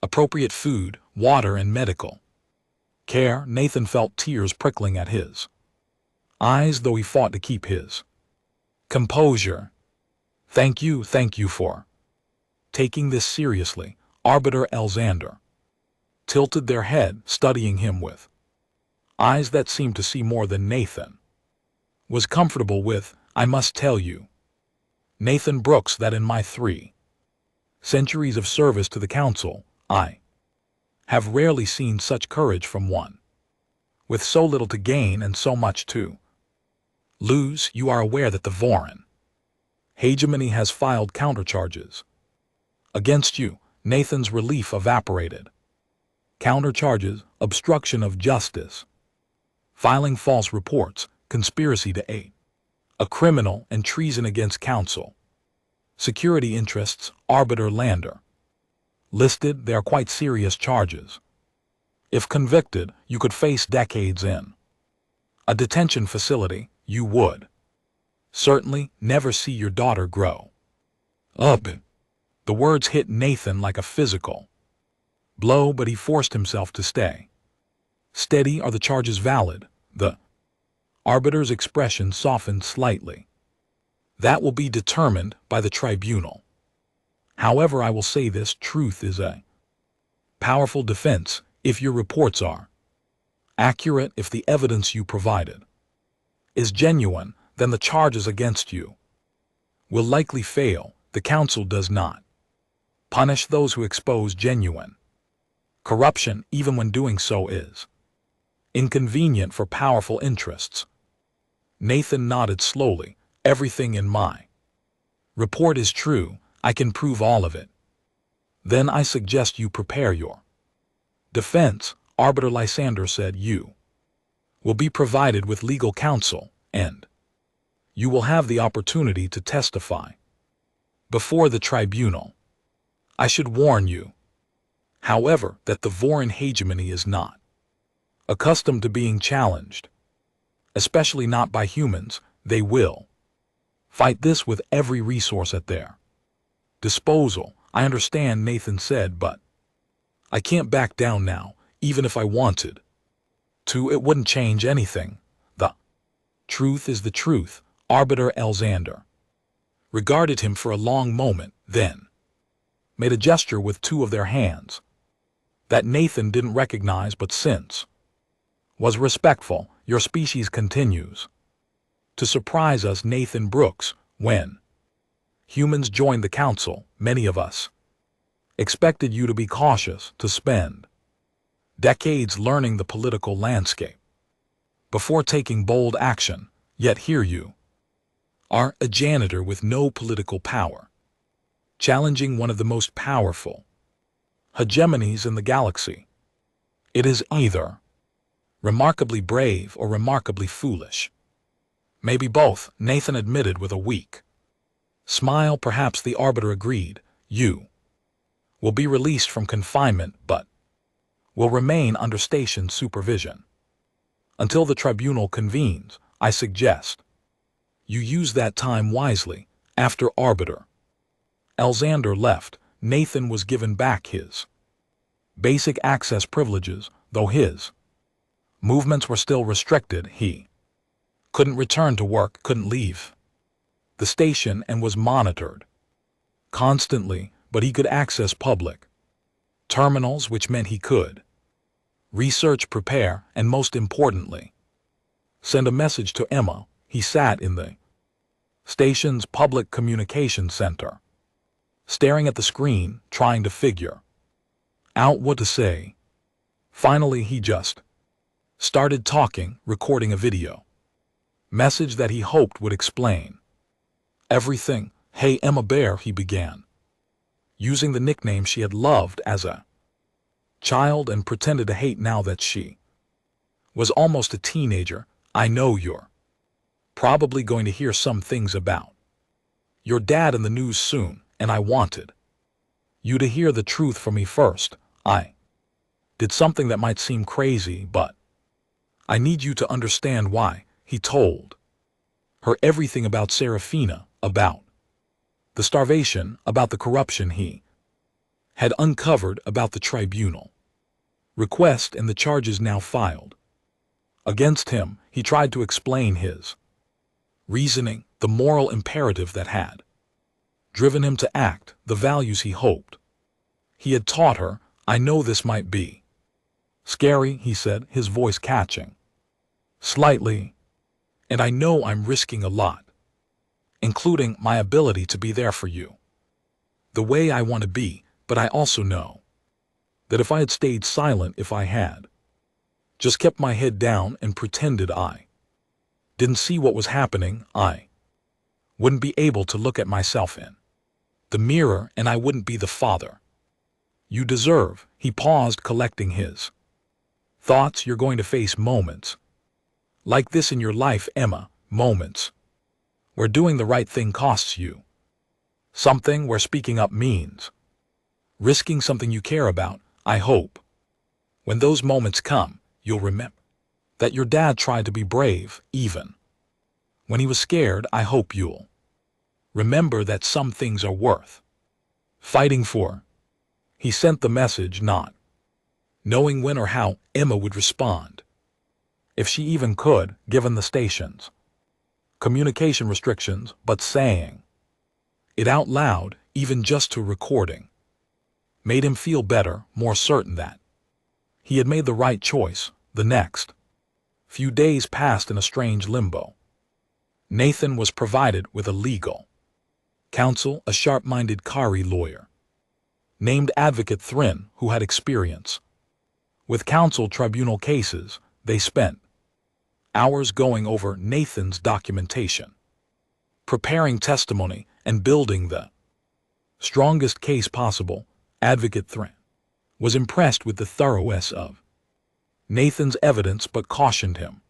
appropriate food, water, and medical care. Nathan felt tears prickling at his eyes, though he fought to keep his composure. Thank you for taking this seriously. Arbiter Alexander tilted their head, studying him with eyes that seemed to see more than Nathan was comfortable with. I must tell you, Nathan Brooks, that in my 3 centuries of service to the council, I have rarely seen such courage from one with so little to gain and so much to lose. You are aware that the Voron hegemony has filed countercharges against you. Nathan's relief evaporated. Countercharges: obstruction of justice, filing false reports, conspiracy to aid a criminal, and treason against council security interests. Arbiter Lander listed. They are quite serious charges. If convicted, you could face decades in a detention facility. You would certainly never see your daughter grow up. The words hit Nathan like a physical blow, but he forced himself to stay steady. Are the charges valid? The arbiter's expression softened slightly. That will be determined by the tribunal. However, I will say this: truth is a powerful defense. If your reports are accurate, if the evidence you provided is genuine, then the charges against you will likely fail. The council does not punish those who expose genuine corruption, even when doing so is inconvenient for powerful interests. Nathan nodded slowly. Everything in my report is true. I can prove all of it. Then I suggest you prepare your defense. Arbiter Lysander said. You will be provided with legal counsel, and you will have the opportunity to testify before the tribunal. I should warn you, however, that the Voron hegemony is not accustomed to being challenged, especially not by humans. They will fight this with every resource at their disposal. I understand, Nathan said, but I can't back down now. Even if I wanted to, it wouldn't change anything. The truth is the truth. Arbiter Alexander regarded him for a long moment, then made a gesture with 2 of their hands that Nathan didn't recognize, but since was respectful. Your species continues to surprise us, Nathan Brooks. When humans joined the council, many of us expected you to be cautious, to spend decades learning the political landscape before taking bold action. Yet here you are, a janitor with no political power, challenging one of the most powerful hegemonies in the galaxy. It is either remarkably brave or remarkably foolish. Maybe both, Nathan admitted with a weak smile. Perhaps, the arbiter agreed. You will be released from confinement, but will remain under station supervision until the tribunal convenes. I suggest you use that time wisely. After Arbiter Alexander left, Nathan was given back his basic access privileges, though his movements were still restricted. He couldn't return to work, couldn't leave the station, and was monitored constantly, but he could access public terminals, which meant he could research, prepare, and most importantly, Send a message to Emma. He sat in the station's public communication center, staring at the screen, trying to figure out what to say. Finally, he just started talking, recording a video message that he hoped would explain everything. "Hey, Emma Bear," he began, using the nickname she had loved as a child and pretended to hate now that she was almost a teenager. "I know you're probably going to hear some things about your dad in the news soon, and I wanted you to hear the truth from me first. I did something that might seem crazy, but I need you to understand why." He told her everything about Serafina, about the starvation, about the corruption he had uncovered, about the tribunal request and the charges now filed against him. He tried to explain his reasoning, the moral imperative that had driven him to act, the values he hoped he had taught her. "I know this might be scary," he said, his voice catching slightly, "and I know I'm risking a lot, including my ability to be there for you the way I want to be, but I also know that if I had stayed silent, if I had just kept my head down and pretended I didn't see what was happening, I wouldn't be able to look at myself in the mirror, and I wouldn't be the father you deserve." He paused, collecting his thoughts. "You're going to face moments like this in your life, Emma, moments where doing the right thing costs you something, where speaking up means risking something you care about. I hope when those moments come, you'll remember that your dad tried to be brave, even when he was scared. I hope you'll remember that some things are worth fighting for." He sent the message, not knowing when or how Emma would respond, if she even could, given the station's communication restrictions, but saying it out loud, even just to recording, made him feel better, more certain that he had made the right choice. The next few days passed in a strange limbo. Nathan was provided with a legal counsel, a sharp-minded Kari lawyer named Advocate Thrin, who had experience with counsel tribunal cases. They spent hours going over Nathan's documentation, preparing testimony, and building the strongest case possible. Advocate Thrin was impressed with the thoroughness of Nathan's evidence, but cautioned him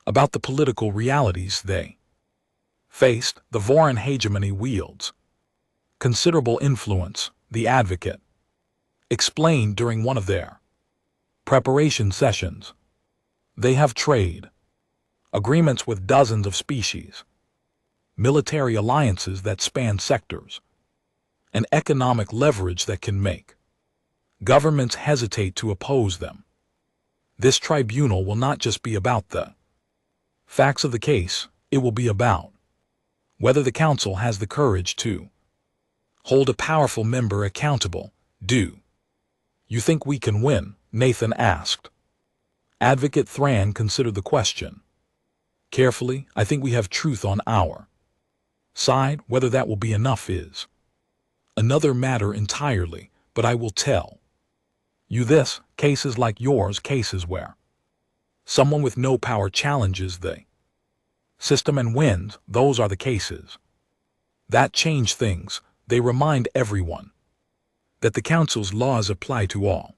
about the political realities they faced. The Voron hegemony wields considerable influence, the advocate explained during one of their preparation sessions. They have trade agreements with dozens of species, military alliances that span sectors, and economic leverage that can make governments hesitate to oppose them. This tribunal will not just be about the facts of the case, it will be about whether the council has the courage to hold a powerful member accountable. "Do you think we can win?" Nathan asked. Advocate Thran considered the question carefully. "I think we have truth on our side. Whether that will be enough is another matter entirely, but I will tell you this, cases like yours, cases where someone with no power challenges the system and wins, those are the cases that change things. They remind everyone that the council's laws apply to all,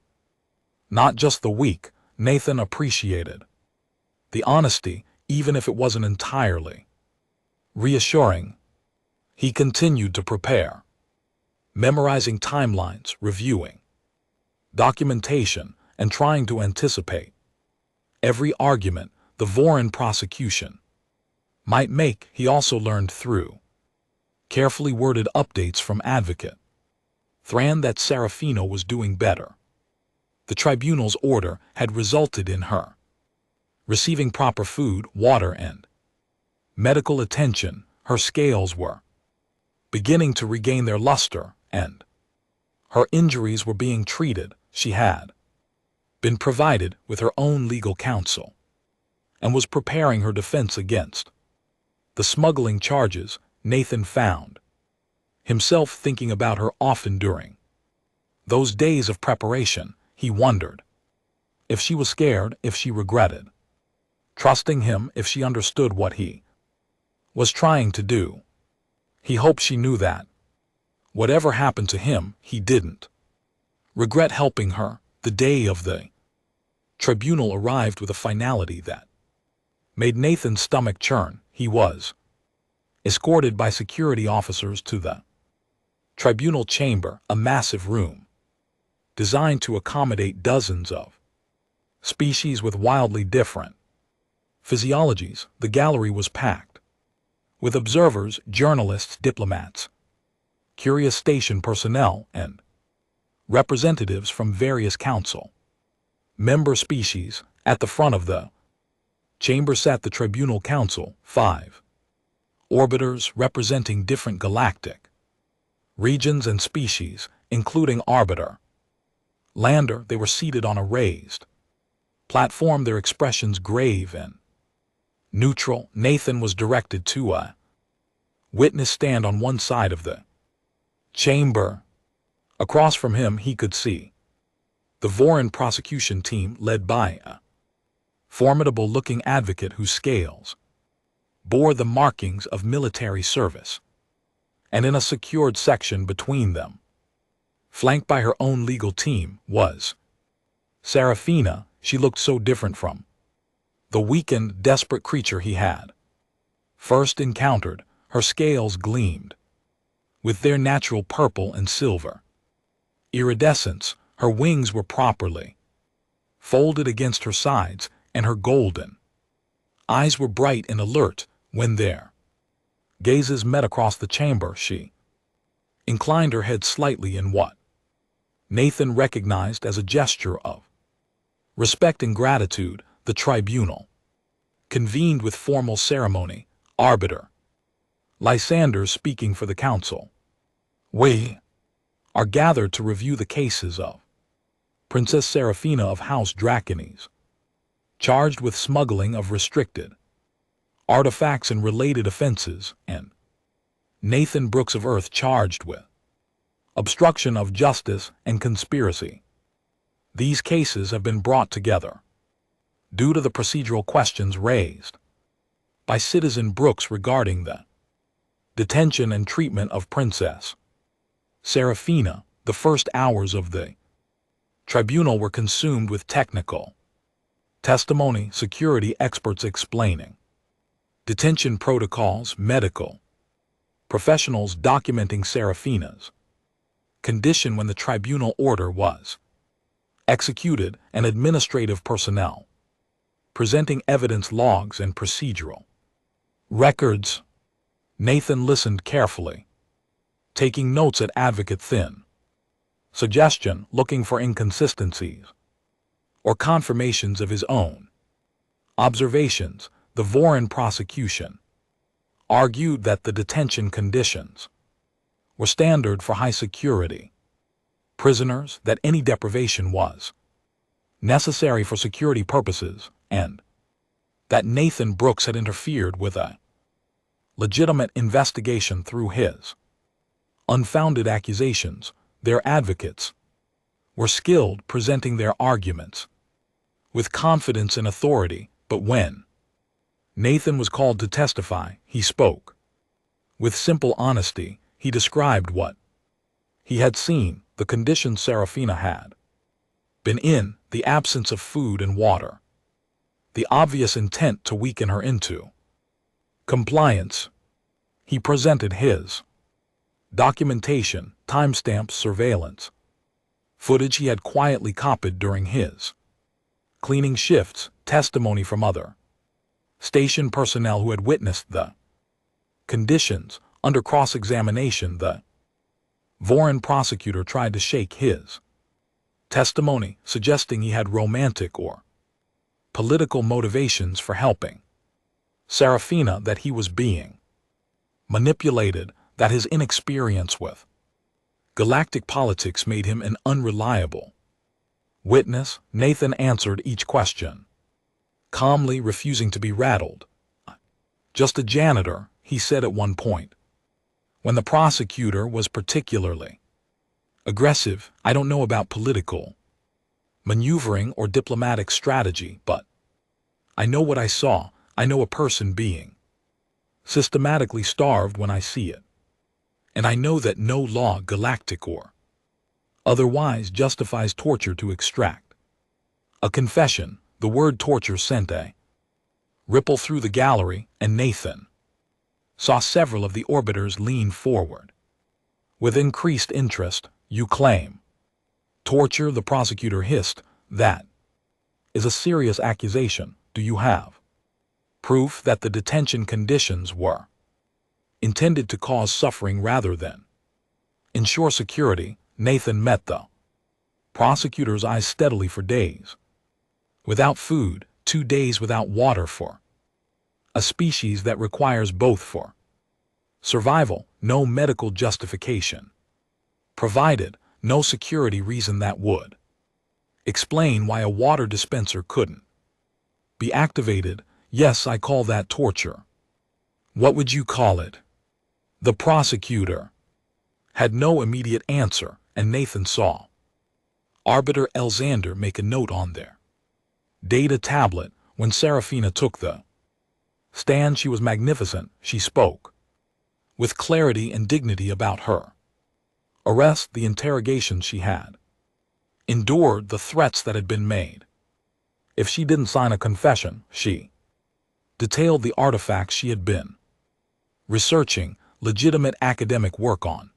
not just the weak." Nathan appreciated the honesty, even if it wasn't entirely reassuring. He continued to prepare, memorizing timelines, reviewing documentation, and trying to anticipate every argument the Voron prosecution might make. He also learned through carefully worded updates from Advocate Thran that Serafina was doing better. The tribunal's order had resulted in her receiving proper food, water, and medical attention. Her scales were beginning to regain their luster, and her injuries were being treated. She had been provided with her own legal counsel and was preparing her defense against the smuggling charges. Nathan found himself thinking about her often during those days of preparation. He wondered if she was scared, if she regretted trusting him, if she understood what he was trying to do. He hoped she knew that whatever happened to him, he didn't regret helping her. The day of the tribunal arrived with a finality that made Nathan's stomach churn. He was escorted by security officers to the tribunal chamber, a massive room designed to accommodate dozens of species with wildly different physiologies. The gallery was packed with observers, journalists, diplomats, curious station personnel, and representatives from various council member species. At the front of the chamber sat the Tribunal Council, 5 orbiters representing different galactic regions and species, including arbiter, lander. They were seated on a raised platform, their expressions grave and neutral. Nathan was directed to a witness stand on one side of the chamber. Across from him he could see the Vorin prosecution team led by a formidable-looking advocate whose scales bore the markings of military service, and in a secured section between them, flanked by her own legal team, was Serafina. She looked so different from the weakened, desperate creature he had first encountered. Her scales gleamed with their natural purple and silver iridescence. Her wings were properly folded against her sides, and her golden eyes were bright and alert. When their gazes met across the chamber, she inclined her head slightly in what Nathan recognized as a gesture of respect and gratitude. The tribunal convened with formal ceremony. Arbiter Lysander speaking for the council. We are gathered to review the cases of Princess Serafina of House Draconis, charged with smuggling of restricted artifacts and related offenses, and Nathan Brooks of Earth, charged with obstruction of justice and conspiracy. These cases have been brought together due to the procedural questions raised by Citizen Brooks regarding the detention and treatment of Princess Serafina. The first hours of the tribunal were consumed with technical testimony, security experts explaining detention protocols, medical professionals documenting Serafina's condition when the tribunal order was executed, and administrative personnel presenting evidence logs and procedural records. Nathan listened carefully, taking notes at Advocate Thin suggestion, looking for inconsistencies or confirmations of his own observations. The Vorin prosecution argued that the detention conditions were standard for high security prisoners, that any deprivation was necessary for security purposes, and that Nathan Brooks had interfered with a legitimate investigation through his unfounded accusations. Their advocates were skilled, presenting their arguments with confidence and authority, but when Nathan was called to testify, he spoke with simple honesty. He described what he had seen, the conditions Serafina had been in, the absence of food and water, the obvious intent to weaken her into compliance. He presented his documentation, timestamps, surveillance footage he had quietly copied during his cleaning shifts, testimony from other station personnel who had witnessed the conditions. Under cross-examination, the Vorin prosecutor tried to shake his testimony, suggesting he had romantic or political motivations for helping Serafina, that he was being manipulated, that his inexperience with galactic politics made him an unreliable witness. Nathan answered each question calmly refusing to be rattled. "Just a janitor," he said at one point. When the prosecutor was particularly aggressive, "I don't know about political maneuvering or diplomatic strategy, but I know what I saw. I know a person being systematically starved when I see it. And I know that no law, galactic or otherwise, justifies torture to extract a confession." The word torture sent a ripple through the gallery, and Nathan saw several of the orbiters lean forward with increased interest. "You claim torture," the prosecutor hissed. "That is a serious accusation. Do you have proof that the detention conditions were intended to cause suffering rather than ensure security?" Nathan met the prosecutor's eyes steadily. "For days without food, 2 days without water for a species that requires both for survival, no medical justification provided, no security reason that would explain why a water dispenser couldn't be activated. Yes, I call that torture." "What would you call it?" The prosecutor had no immediate answer, and Nathan saw Arbiter Elxander make a note on their data tablet. When Serafina took the stand, she was magnificent. She spoke with clarity and dignity about her arrest, the interrogations she had endured, the threats that had been made if she didn't sign a confession. She detailed the artifacts she had been researching, legitimate academic work on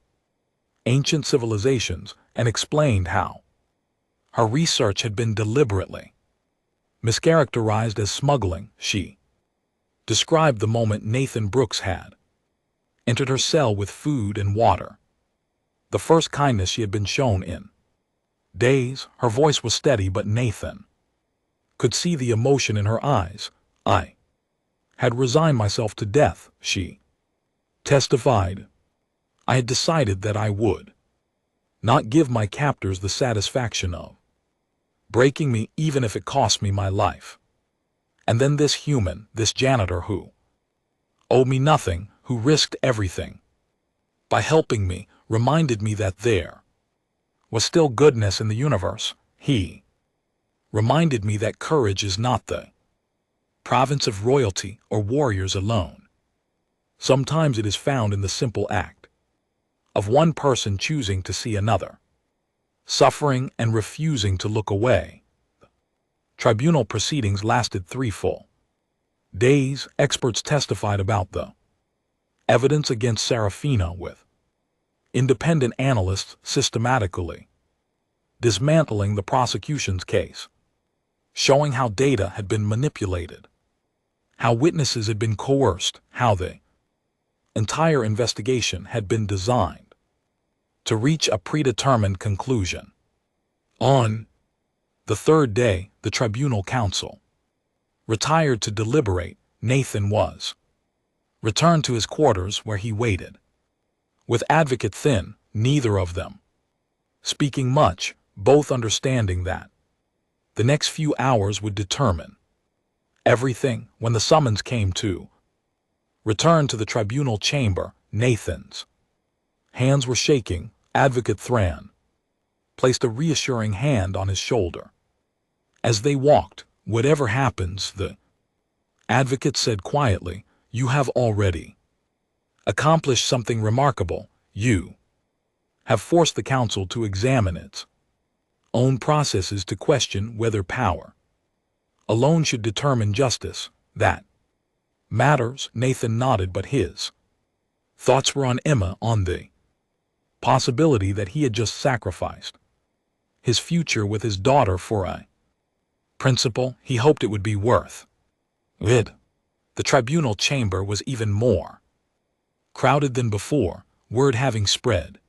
ancient civilizations, and explained how her research had been deliberately mischaracterized as smuggling. She described the moment Nathan Brooks had entered her cell with food and water, the first kindness she had been shown in days. Her voice was steady, but Nathan could see the emotion in her eyes. "I had resigned myself to death," she testified. "I had decided that I would not give my captors the satisfaction of breaking me, even if it cost me my life. And then this human, this janitor who owed me nothing, who risked everything by helping me, reminded me that there was still goodness in the universe. He reminded me that courage is not the province of royalty or warriors alone. Sometimes it is found in the simple act of one person choosing to see another suffering and refusing to look away." Tribunal proceedings lasted 3 full days. Experts testified about the evidence against Serafina, with independent analysts systematically dismantling the prosecution's case, showing how data had been manipulated, how witnesses had been coerced, how the entire investigation had been designed to reach a predetermined conclusion. On the 3rd day, the tribunal counsel retired to deliberate. Nathan was returned to his quarters, where he waited with Advocate Thin, neither of them speaking much, both understanding that the next few hours would determine everything. When the summons came to return to the tribunal chamber, Nathan's hands were shaking. Advocate Thran placed a reassuring hand on his shoulder. As they walked, "Whatever happens," the advocate said quietly, "you have already accomplished something remarkable. You have forced the council to examine its own processes, to question whether power alone should determine justice. That matters." Nathan nodded, but his thoughts were on Emma, on the possibility that he had just sacrificed his future with his daughter for a principle he hoped it would be worth it. The tribunal chamber was even more crowded than before, word having spread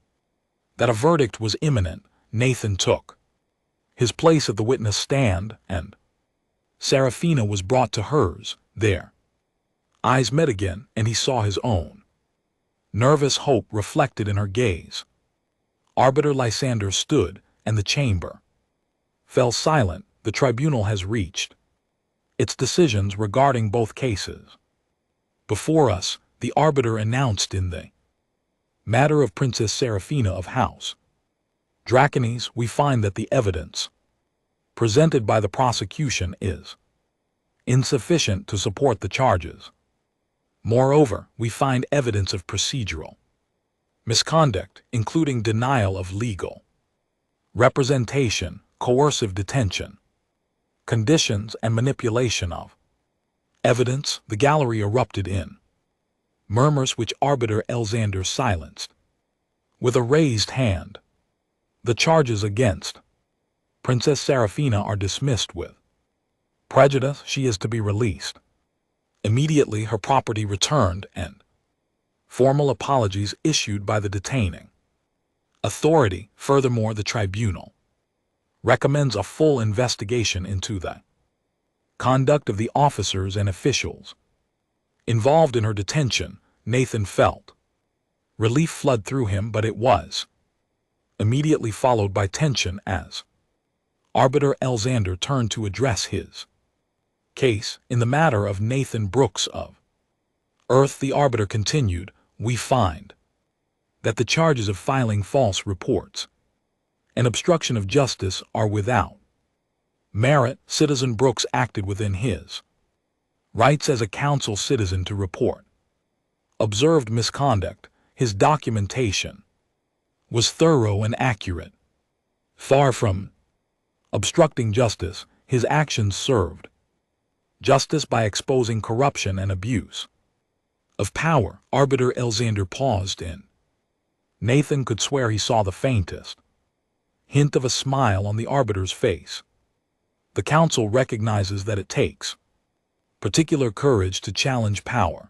that a verdict was imminent. Nathan took his place at the witness stand, and Serafina was brought to hers. Their eyes met again, and he saw his own nervous hope reflected in her gaze. Arbiter Lysander stood, and the chamber fell silent. The tribunal has reached its decisions regarding both cases. Before us, the arbiter announced in the matter of Princess Seraphina of House Draconis, we find that the evidence presented by the prosecution is insufficient to support the charges. Moreover, we find evidence of procedural misconduct, including denial of legal representation, coercive detention, conditions, and manipulation of evidence. The gallery erupted in murmurs which Arbiter Elzander silenced with a raised hand. The charges against Princess Seraphina are dismissed with prejudice. She is to be released immediately, her property returned, and formal apologies issued by the detaining authority. Furthermore, the tribunal recommends a full investigation into the conduct of the officers and officials involved in her detention. Nathan felt relief flood through him, but it was immediately followed by tension as Arbiter Elzander turned to address his case in the matter of Nathan Brooks of Earth. The arbiter continued, we find that the charges of filing false reports and obstruction of justice are without merit. Citizen Brooks acted within his rights as a council citizen to report observed misconduct. His documentation was thorough and accurate. Far from obstructing justice, his actions served justice by exposing corruption and abuse of power. Arbiter Elzander paused in. Nathan could swear he saw the faintest hint of a smile on the arbiter's face. The council recognizes that it takes particular courage to challenge power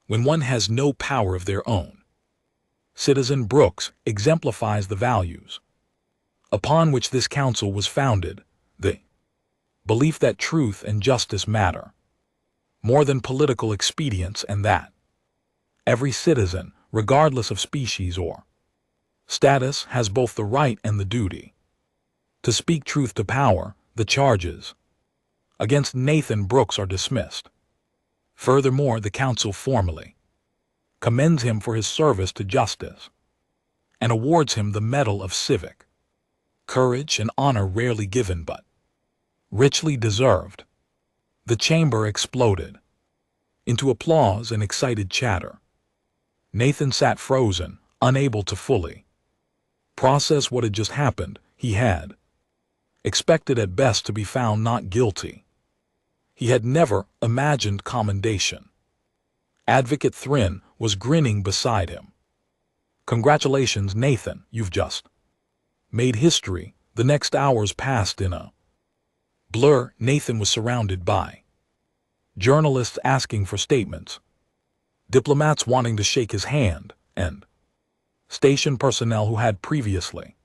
when one has no power of their own. Citizen Brooks exemplifies the values upon which this council was founded, the belief that truth and justice matter more than political expedience, and that every citizen, regardless of species or status, has both the right and the duty to speak truth to power. The charges against Nathan Brooks are dismissed. Furthermore, the council formally commends him for his service to justice and awards him the Medal of Civic Courage, an honor rarely given but richly deserved. The chamber exploded into applause and excited chatter. Nathan sat frozen, unable to fully process what had just happened. He had expected at best to be found not guilty. He had never imagined commendation. Advocate Thrin was grinning beside him. Congratulations, Nathan, you've just made history. The next hours passed in a blur. Nathan was surrounded by journalists asking for statements, diplomats wanting to shake his hand, and station personnel who had previously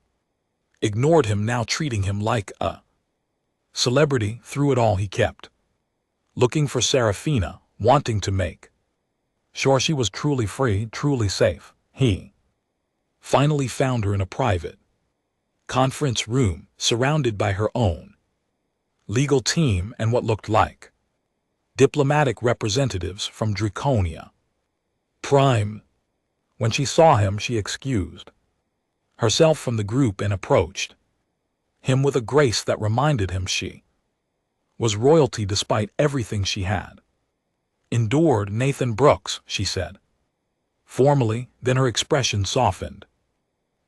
ignored him now treating him like a celebrity. Through it all, he kept looking for Seraphina, wanting to make sure she was truly free, truly safe. He finally found her in a private conference room, surrounded by her own legal team and what looked like diplomatic representatives from Draconia Prime. When she saw him, she excused herself from the group and approached him with a grace that reminded him she was royalty despite everything she had endured. Nathan Brooks, she said formally, then her expression softened.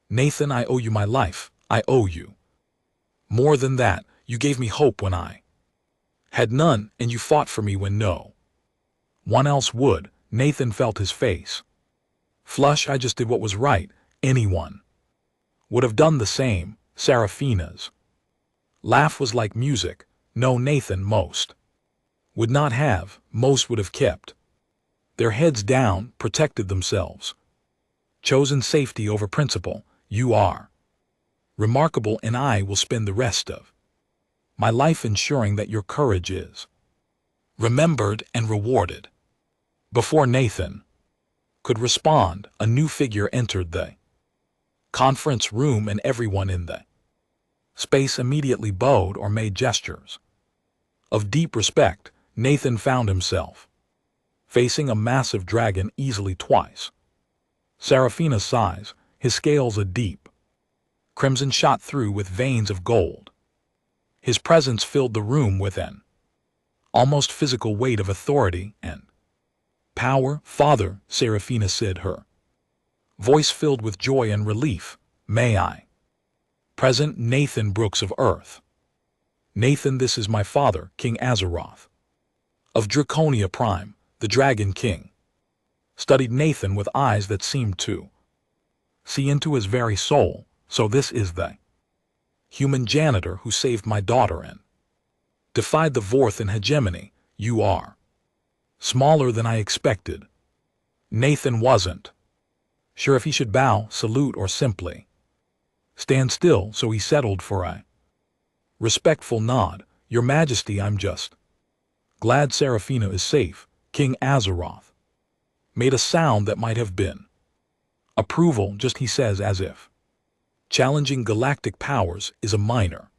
Nathan, I owe you my life. I owe you more than that. You gave me hope when I had none, and you fought for me when no one else would. Nathan felt his face flush. I just did what was right. Anyone would have done the same. Seraphina's laugh was like music. No, Nathan, most would not have. Most would have kept their heads down, protected themselves, chosen safety over principle. You are remarkable, and I will spend the rest of my life ensuring that your courage is remembered and rewarded. Before Nathan could respond, a new figure entered the conference room, and everyone in the space immediately bowed or made gestures Of deep respect, Nathan found himself facing a massive dragon easily twice Seraphina's size, his scales a deep crimson shot through with veins of gold. His presence filled the room with an almost physical weight of authority and power. "Father," Seraphina said, her voice filled with joy and relief, "may I present Nathan Brooks of Earth?" "Nathan, this is my father, King Azeroth of Draconia Prime." The Dragon King studied Nathan with eyes that seemed to see into his very soul. "So this is the human janitor who saved my daughter and defied the Vorthan hegemony. You are smaller than I expected." Nathan wasn't sure if he should bow, salute, or simply stand still, so he settled for a respectful nod. "Your Majesty, I'm just glad Seraphina is safe." King Azeroth made a sound that might have been approval, just he says, as if challenging galactic powers is a minor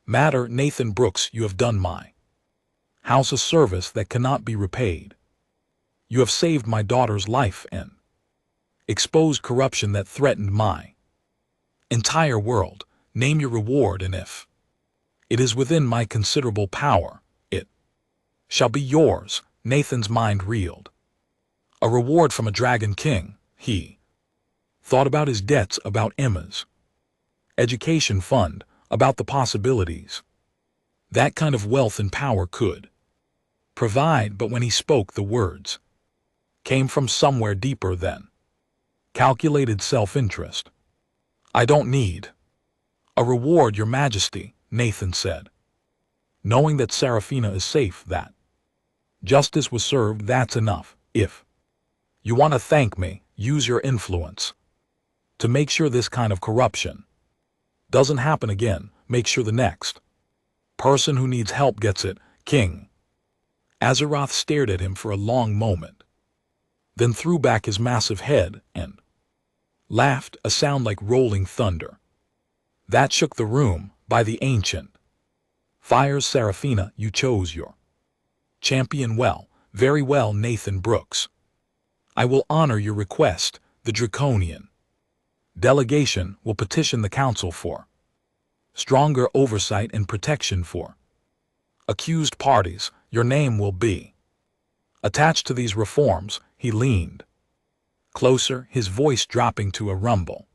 matter. "Nathan Brooks, you have done my house a service that cannot be repaid. You have saved my daughter's life and exposed corruption that threatened my entire world. Name your reward, and if it is within my considerable power, it shall be yours." Nathan's mind reeled. A reward from a Dragon King. He thought about his debts, about Emma's education fund, about the possibilities that kind of wealth and power could provide. But when he spoke, the words came from somewhere deeper than calculated self-interest. "I don't need a reward, Your Majesty," Nathan said, knowing that Seraphina is safe, that justice was served. "That's enough. If you want to thank me, use your influence to make sure this kind of corruption doesn't happen again. Make sure the next person who needs help gets it." King Azeroth stared at him for a long moment, then threw back his massive head and laughed, a sound like rolling thunder that shook the room. "By the ancient fires, Seraphina, you chose your champion well." "Very well, Nathan Brooks. I will honor your request. The Draconian delegation will petition the Council for stronger oversight and protection for accused parties. Your name will be attached to these reforms." He leaned closer, his voice dropping to a rumble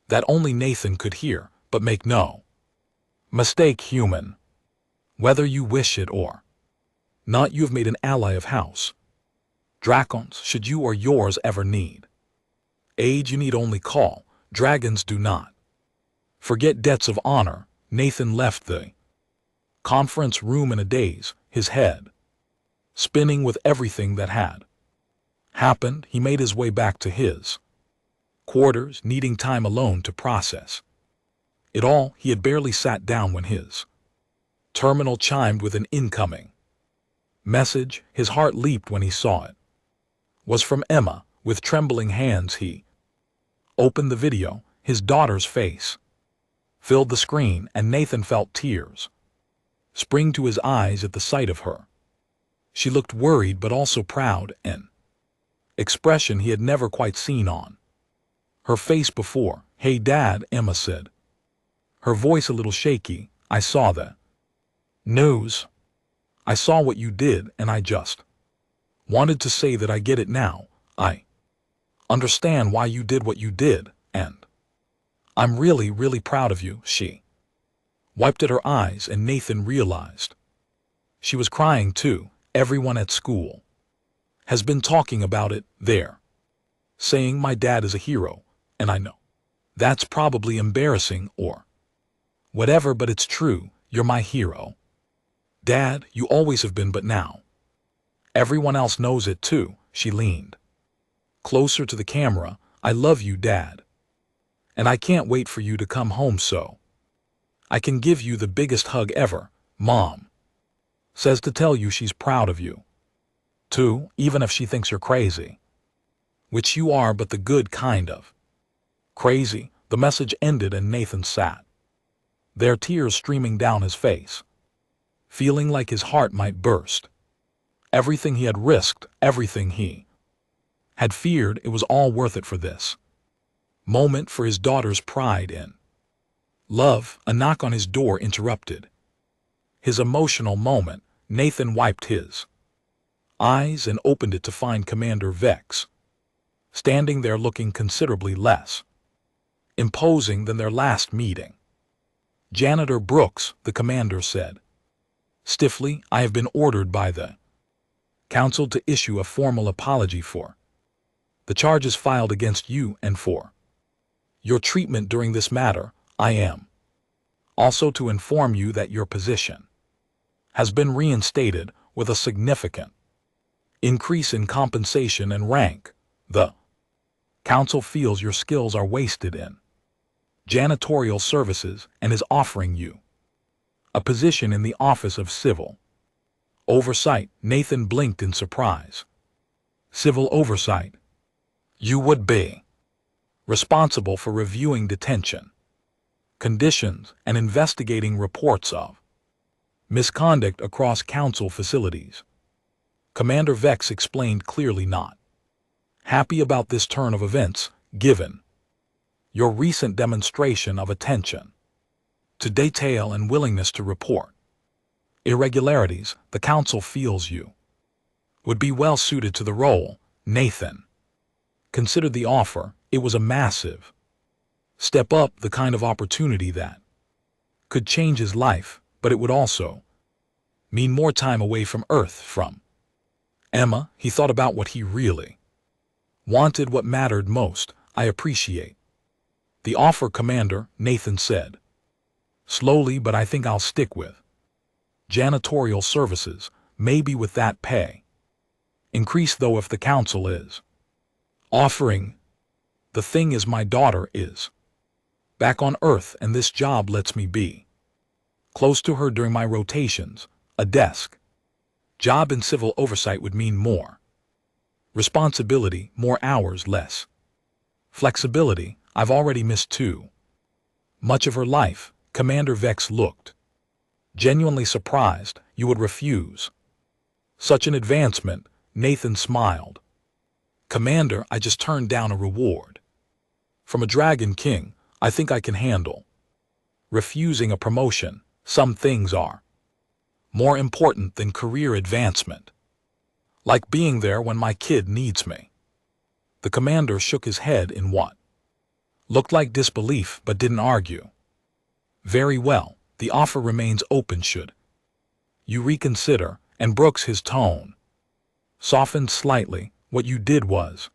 that only Nathan could hear. "But make no mistake, human. Whether you wish it or not, you have made an ally of House Dragons. Should you or yours ever need aid, you need only call. Dragons do not forget debts of honor." Nathan left the conference room in a daze, his head spinning with everything that had happened. He made his way back to his quarters, needing time alone to process it all. He had barely sat down when his terminal chimed with an incoming message. His heart leaped when he saw it was from Emma. With trembling hands, he opened the video. His daughter's face filled the screen, and Nathan felt tears spring to his eyes at the sight of her. She looked worried but also proud, an expression he had never quite seen on her face before. "Hey, Dad," Emma said, her voice a little shaky. "I saw the news. I saw what you did, and I just wanted to say that I get it now. I understand why you did what you did, and I'm really, really proud of you." She wiped at her eyes, and Nathan realized she was crying too. "Everyone at school has been talking about it. They're saying my dad is a hero, and I know that's probably embarrassing or whatever, but it's true. You're my hero, Dad. You always have been, but now everyone else knows it too." She leaned closer to the camera. "I love you, Dad, and I can't wait for you to come home so I can give you the biggest hug ever. Mom says to tell you she's proud of you, too, even if she thinks you're crazy, which you are, but the good kind of crazy." The message ended, and Nathan sat there, tears streaming down his face, feeling like his heart might burst. Everything he had risked, everything he had feared, it was all worth it for this moment, for his daughter's pride in love. A knock on his door interrupted his emotional moment. Nathan wiped his eyes and opened it to find Commander Vex standing there, looking considerably less imposing than their last meeting. "Janitor Brooks," the commander said stiffly, "I have been ordered by the council to issue a formal apology for the charges filed against you and for your treatment during this matter. I am also to inform you that your position has been reinstated with a significant increase in compensation and rank. The council feels your skills are wasted in janitorial services and is offering you a position in the Office of Civil Oversight." Nathan blinked in surprise. "Civil oversight? You would be responsible for reviewing detention conditions and investigating reports of misconduct across council facilities." Commander Vex explained clearly, not happy about this turn of events, given your recent demonstration of attention to detail and willingness to report irregularities. The council feels you would be well suited to the role. Nathan considered the offer. It was a massive step up, the kind of opportunity that could change his life, but it would also mean more time away from Earth, from Emma. He thought about what he really wanted, what mattered most. "I appreciate the offer, Commander," Nathan said slowly, "but I think I'll stick with janitorial services, maybe with that pay increase, though, if the council is offering. The thing is, my daughter is back on Earth, and this job lets me be close to her during my rotations. A desk job in civil oversight would mean more responsibility, more hours, less flexibility. I've already missed too much of her life." Commander Vex looked genuinely surprised. "You would refuse such an advancement?" Nathan smiled. "Commander, I just turned down a reward from a Dragon King. I think I can handle refusing a promotion. Some things are more important than career advancement, like being there when my kid needs me." The commander shook his head in what looked like disbelief, but didn't argue. "Very well, the offer remains open should you reconsider." And Brooks, his tone softened slightly, "What you did was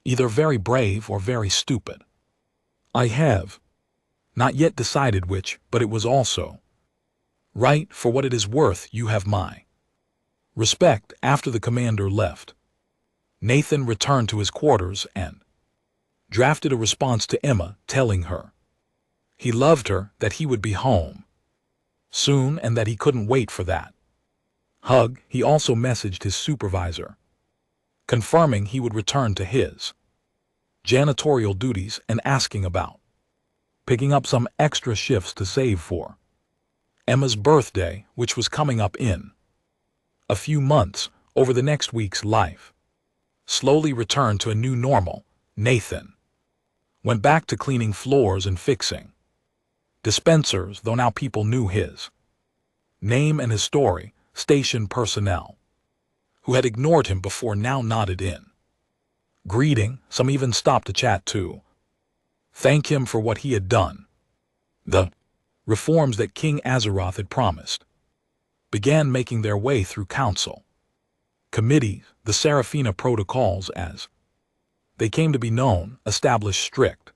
either very brave or very stupid. I have not yet decided which, but it was also right. For what it is worth, you have my respect." After the commander left, Nathan returned to his quarters and drafted a response to Emma, telling her he loved her, that he would be home soon, and that he couldn't wait for that hug. He also messaged his supervisor, confirming he would return to his janitorial duties and asking about picking up some extra shifts to save for Emma's birthday, which was coming up in a few months. Over the next week's life slowly returned to a new normal. Nathan went back to cleaning floors and fixing dispensers, though now people knew his name and his story. Station personnel who had ignored him before now nodded in greeting. Some even stopped to chat to thank him for what he had done. The reforms that King Azeroth had promised began making their way through council committees. The Seraphina protocols, as they came to be known, established strict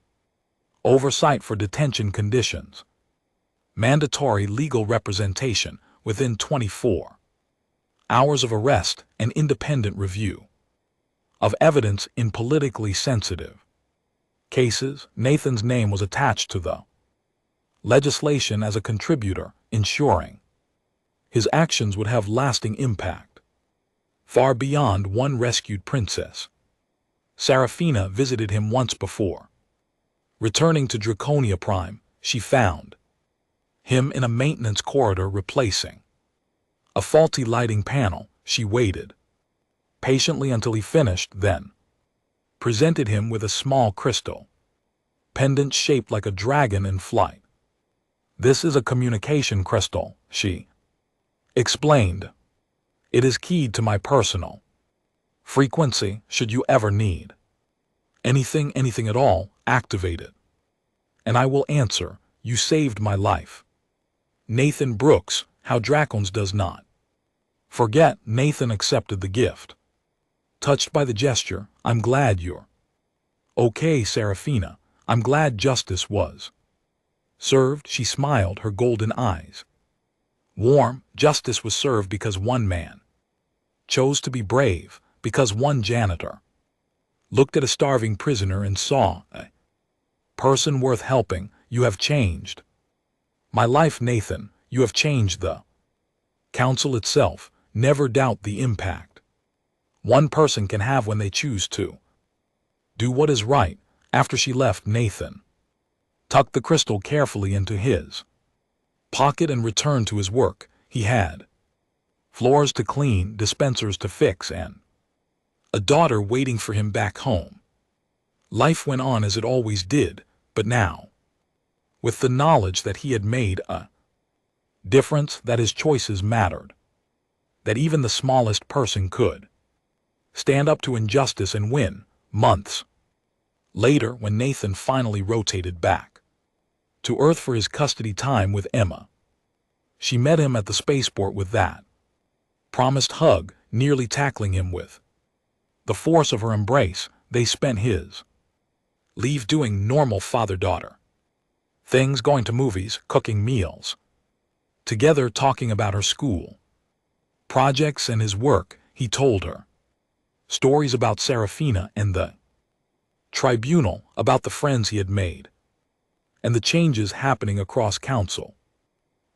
oversight for detention conditions, mandatory legal representation within 24 hours of arrest, and independent review of evidence in politically sensitive cases. Nathan's name was attached to the legislation as a contributor, ensuring his actions would have lasting impact far beyond one rescued princess. Seraphina visited him once before. Returning to Draconia Prime, she found him in a maintenance corridor replacing A faulty lighting panel. She waited patiently until he finished, then presented him with a small crystal pendant shaped like a dragon in flight. "This is a communication crystal," she explained. "It is keyed to my personal frequency. Should you ever need anything at all, activate it. And I will answer. You saved my life." Nathan Brooks, how Dracons does not forget. Nathan accepted the gift, touched by the gesture. "I'm glad you're okay, Serafina. I'm glad justice was served." She smiled, her golden eyes warm. Justice was served because one man chose to be brave, because one janitor looked at a starving prisoner and saw a person worth helping. You have changed my life, Nathan. You have changed the council itself. Never doubt the impact one person can have when they choose to do what is right. After she left, Nathan tucked the crystal carefully into his pocket and returned to his work. He had floors to clean, dispensers to fix, and a daughter waiting for him back home. Life went on as it always did, but now, with the knowledge that he had made a difference, that his choices mattered, that even the smallest person could stand up to injustice and win. Months later, when Nathan finally rotated back to Earth for his custody time with Emma, she met him at the spaceport with that promised hug, nearly tackling him with the force of her embrace. They spent his leave doing normal father-daughter things, going to movies, cooking meals together, talking about her school projects and his work. He told her stories about Serafina and the tribunal, about the friends he had made, and the changes happening across council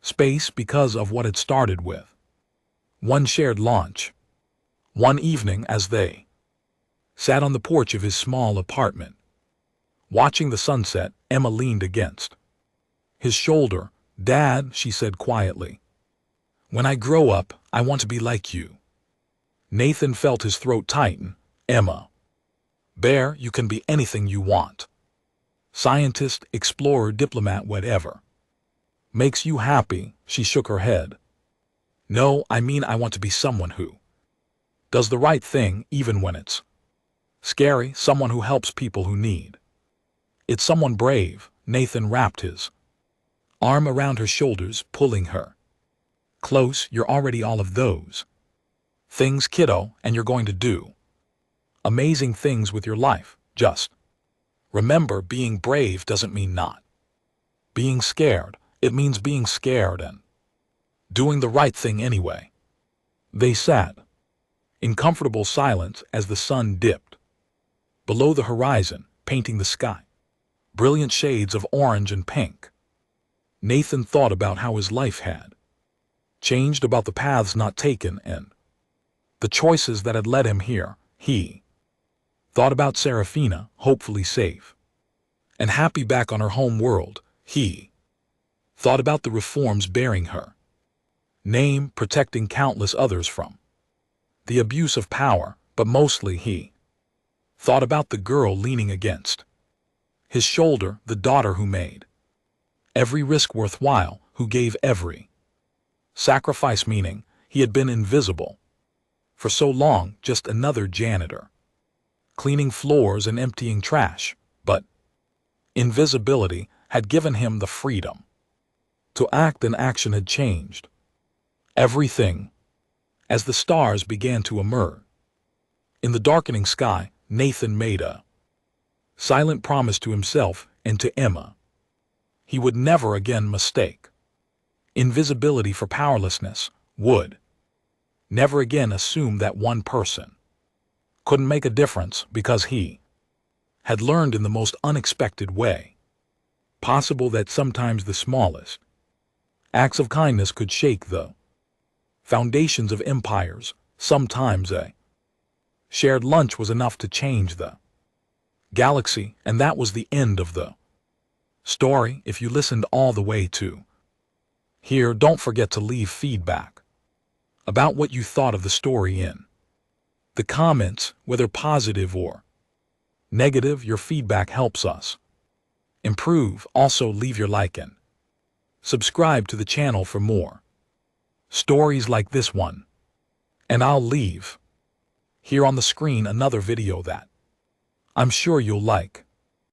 space because of what had started with one shared launch. One evening, as they sat on the porch of his small apartment, watching the sunset, Emma leaned against his shoulder. "Dad," she said quietly, "when I grow up, I want to be like you." Nathan felt his throat tighten. "Emma, Bear, you can be anything you want. Scientist, explorer, diplomat, whatever makes you happy." She shook her head. "No, I mean I want to be someone who does the right thing even when it's scary, someone who helps people who need it, someone brave." Nathan wrapped his arm around her shoulders, pulling her close. "You're already all of those things, kiddo, and you're going to do amazing things with your life. Just remember, being brave doesn't mean not being scared. It means being scared and doing the right thing anyway." They sat in comfortable silence as the sun dipped below the horizon, painting the sky brilliant shades of orange and pink. Nathan thought about how his life had changed, about the paths not taken and the choices that had led him here. He thought about Serafina, hopefully safe and happy back on her home world. He thought about the reforms bearing her name, protecting countless others from the abuse of power, but mostly he thought about the girl leaning against his shoulder, the daughter who made every risk worthwhile, who gave every sacrifice meaning. He had been invisible for so long, just another janitor, cleaning floors and emptying trash, but invisibility had given him the freedom to act, and action had changed everything. As the stars began to emerge in the darkening sky, Nathan made a silent promise to himself and to Emma. He would never again mistake invisibility for powerlessness, would never again assume that one person couldn't make a difference, because he had learned in the most unexpected way possible that sometimes the smallest acts of kindness could shake the foundations of empires. Sometimes a shared lunch was enough to change the galaxy, and that was the end of the story. If you listened all the way to here, don't forget to leave feedback about what you thought of the story in the comments, whether positive or negative. Your feedback helps us improve. Also, leave your like and subscribe to the channel for more stories like this one. And I'll leave here on the screen another video that I'm sure you'll like.